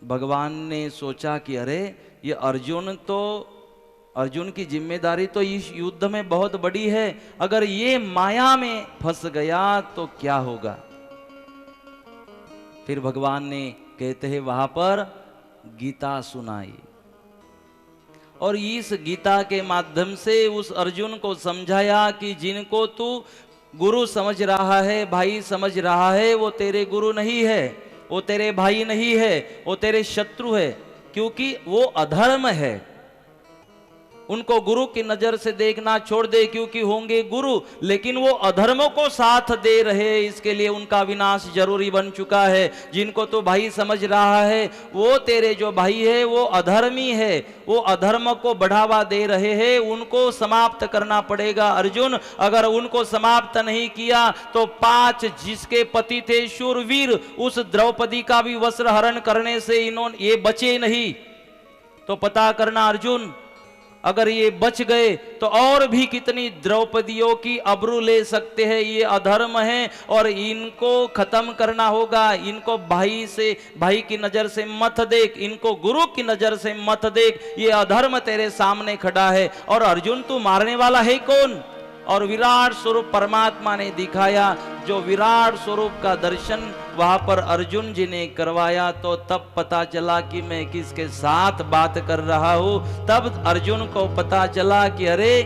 भगवान ने सोचा कि अरे ये अर्जुन की जिम्मेदारी तो इस युद्ध में बहुत बड़ी है, अगर ये माया में फंस गया तो क्या होगा। फिर भगवान ने कहते हैं वहां पर गीता सुनाई, और इस गीता के माध्यम से उस अर्जुन को समझाया कि जिनको तू गुरु समझ रहा है, भाई समझ रहा है, वो तेरे गुरु नहीं है, वो तेरे भाई नहीं है, वो तेरे शत्रु है, क्योंकि वो अधर्म है। उनको गुरु की नजर से देखना छोड़ दे, क्योंकि होंगे गुरु लेकिन वो अधर्मों को साथ दे रहे, इसके लिए उनका विनाश जरूरी बन चुका है। जिनको तो भाई समझ रहा है, वो तेरे जो भाई है वो अधर्मी है, वो अधर्म को बढ़ावा दे रहे हैं, उनको समाप्त करना पड़ेगा अर्जुन। अगर उनको समाप्त नहीं किया तो 5 जिसके पति थे शूरवीर, उस द्रौपदी का भी वस्त्र हरण करने से ये बचे नहीं। तो पता करना अर्जुन, अगर ये बच गए तो और भी कितनी द्रौपदियों की अब्रू ले सकते हैं। ये अधर्म है और इनको खत्म करना होगा। इनको भाई की नजर से मत देख, इनको गुरु की नजर से मत देख, ये अधर्म तेरे सामने खड़ा है। और अर्जुन तू मारने वाला है कौन? और विराट स्वरूप परमात्मा ने दिखाया। जो विराट स्वरूप का दर्शन वहां पर अर्जुन जी ने करवाया, तो तब पता चला कि मैं किसके साथ बात कर रहा हूं। तब अर्जुन को पता चला कि अरे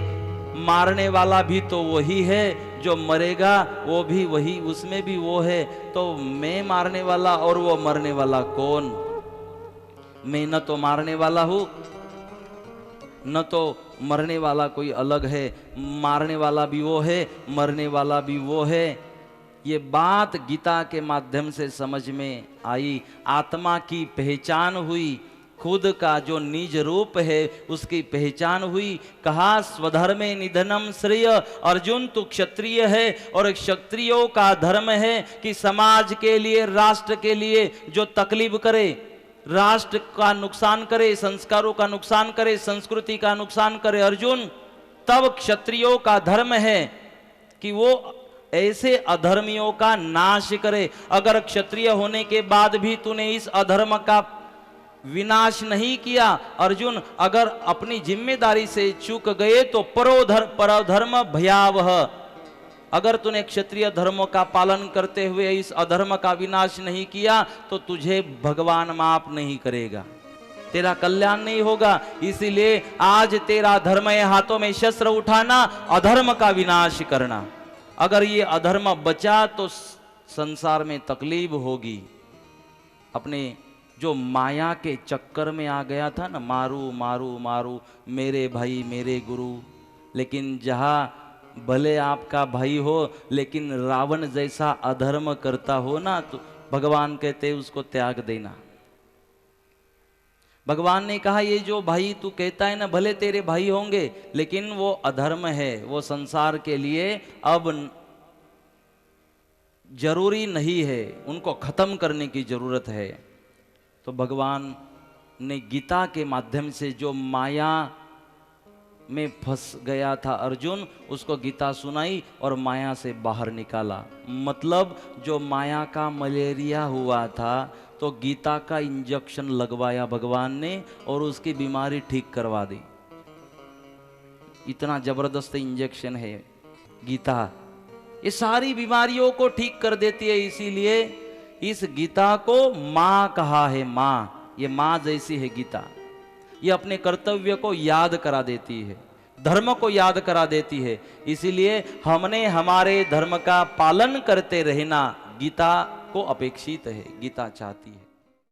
मारने वाला भी तो वही है, जो मरेगा वो भी वही, उसमें भी वो है। तो मैं मारने वाला और वो मरने वाला कौन? मैं न तो मारने वाला हूं, न तो मरने वाला कोई अलग है। मारने वाला भी वो है, मरने वाला भी वो है। ये बात गीता के माध्यम से समझ में आई। आत्मा की पहचान हुई, खुद का जो निज रूप है उसकी पहचान हुई। कहा स्वधर्मे निधनम श्रेय। अर्जुन तू क्षत्रिय है और क्षत्रियों का धर्म है कि समाज के लिए, राष्ट्र के लिए जो तकलीफ करे, राष्ट्र का नुकसान करे, संस्कारों का नुकसान करे, संस्कृति का नुकसान करे अर्जुन, तब क्षत्रियों का धर्म है कि वो ऐसे अधर्मियों का नाश करे। अगर क्षत्रिय होने के बाद भी तूने इस अधर्म का विनाश नहीं किया अर्जुन, अगर अपनी जिम्मेदारी से चूक गए तो परधर्म भयावह। अगर तूने क्षत्रिय धर्मों का पालन करते हुए इस अधर्म का विनाश नहीं किया तो तुझे भगवान माफ नहीं करेगा, तेरा कल्याण नहीं होगा। इसीलिए आज तेरा धर्म है हाथों में शस्त्र उठाना, अधर्म का विनाश करना। अगर ये अधर्म बचा तो संसार में तकलीफ होगी। अपने जो माया के चक्कर में आ गया था ना, मारू मारू मारू, मेरे भाई मेरे गुरु, लेकिन जहां भले आपका भाई हो लेकिन रावण जैसा अधर्म करता हो ना, तो भगवान कहते उसको त्याग देना। भगवान ने कहा ये जो भाई तू कहता है ना, भले तेरे भाई होंगे लेकिन वो अधर्म है, वो संसार के लिए अब जरूरी नहीं है, उनको खत्म करने की जरूरत है। तो भगवान ने गीता के माध्यम से जो माया में फंस गया था अर्जुन, उसको गीता सुनाई और माया से बाहर निकाला। मतलब जो माया का मलेरिया हुआ था तो गीता का इंजेक्शन लगवाया भगवान ने और उसकी बीमारी ठीक करवा दी। इतना जबरदस्त इंजेक्शन है गीता, ये सारी बीमारियों को ठीक कर देती है। इसीलिए इस गीता को माँ कहा है, माँ, ये माँ जैसी है गीता। ये अपने कर्तव्य को याद करा देती है, धर्म को याद करा देती है। इसीलिए हमने हमारे धर्म का पालन करते रहना गीता को अपेक्षित है, गीता चाहती है।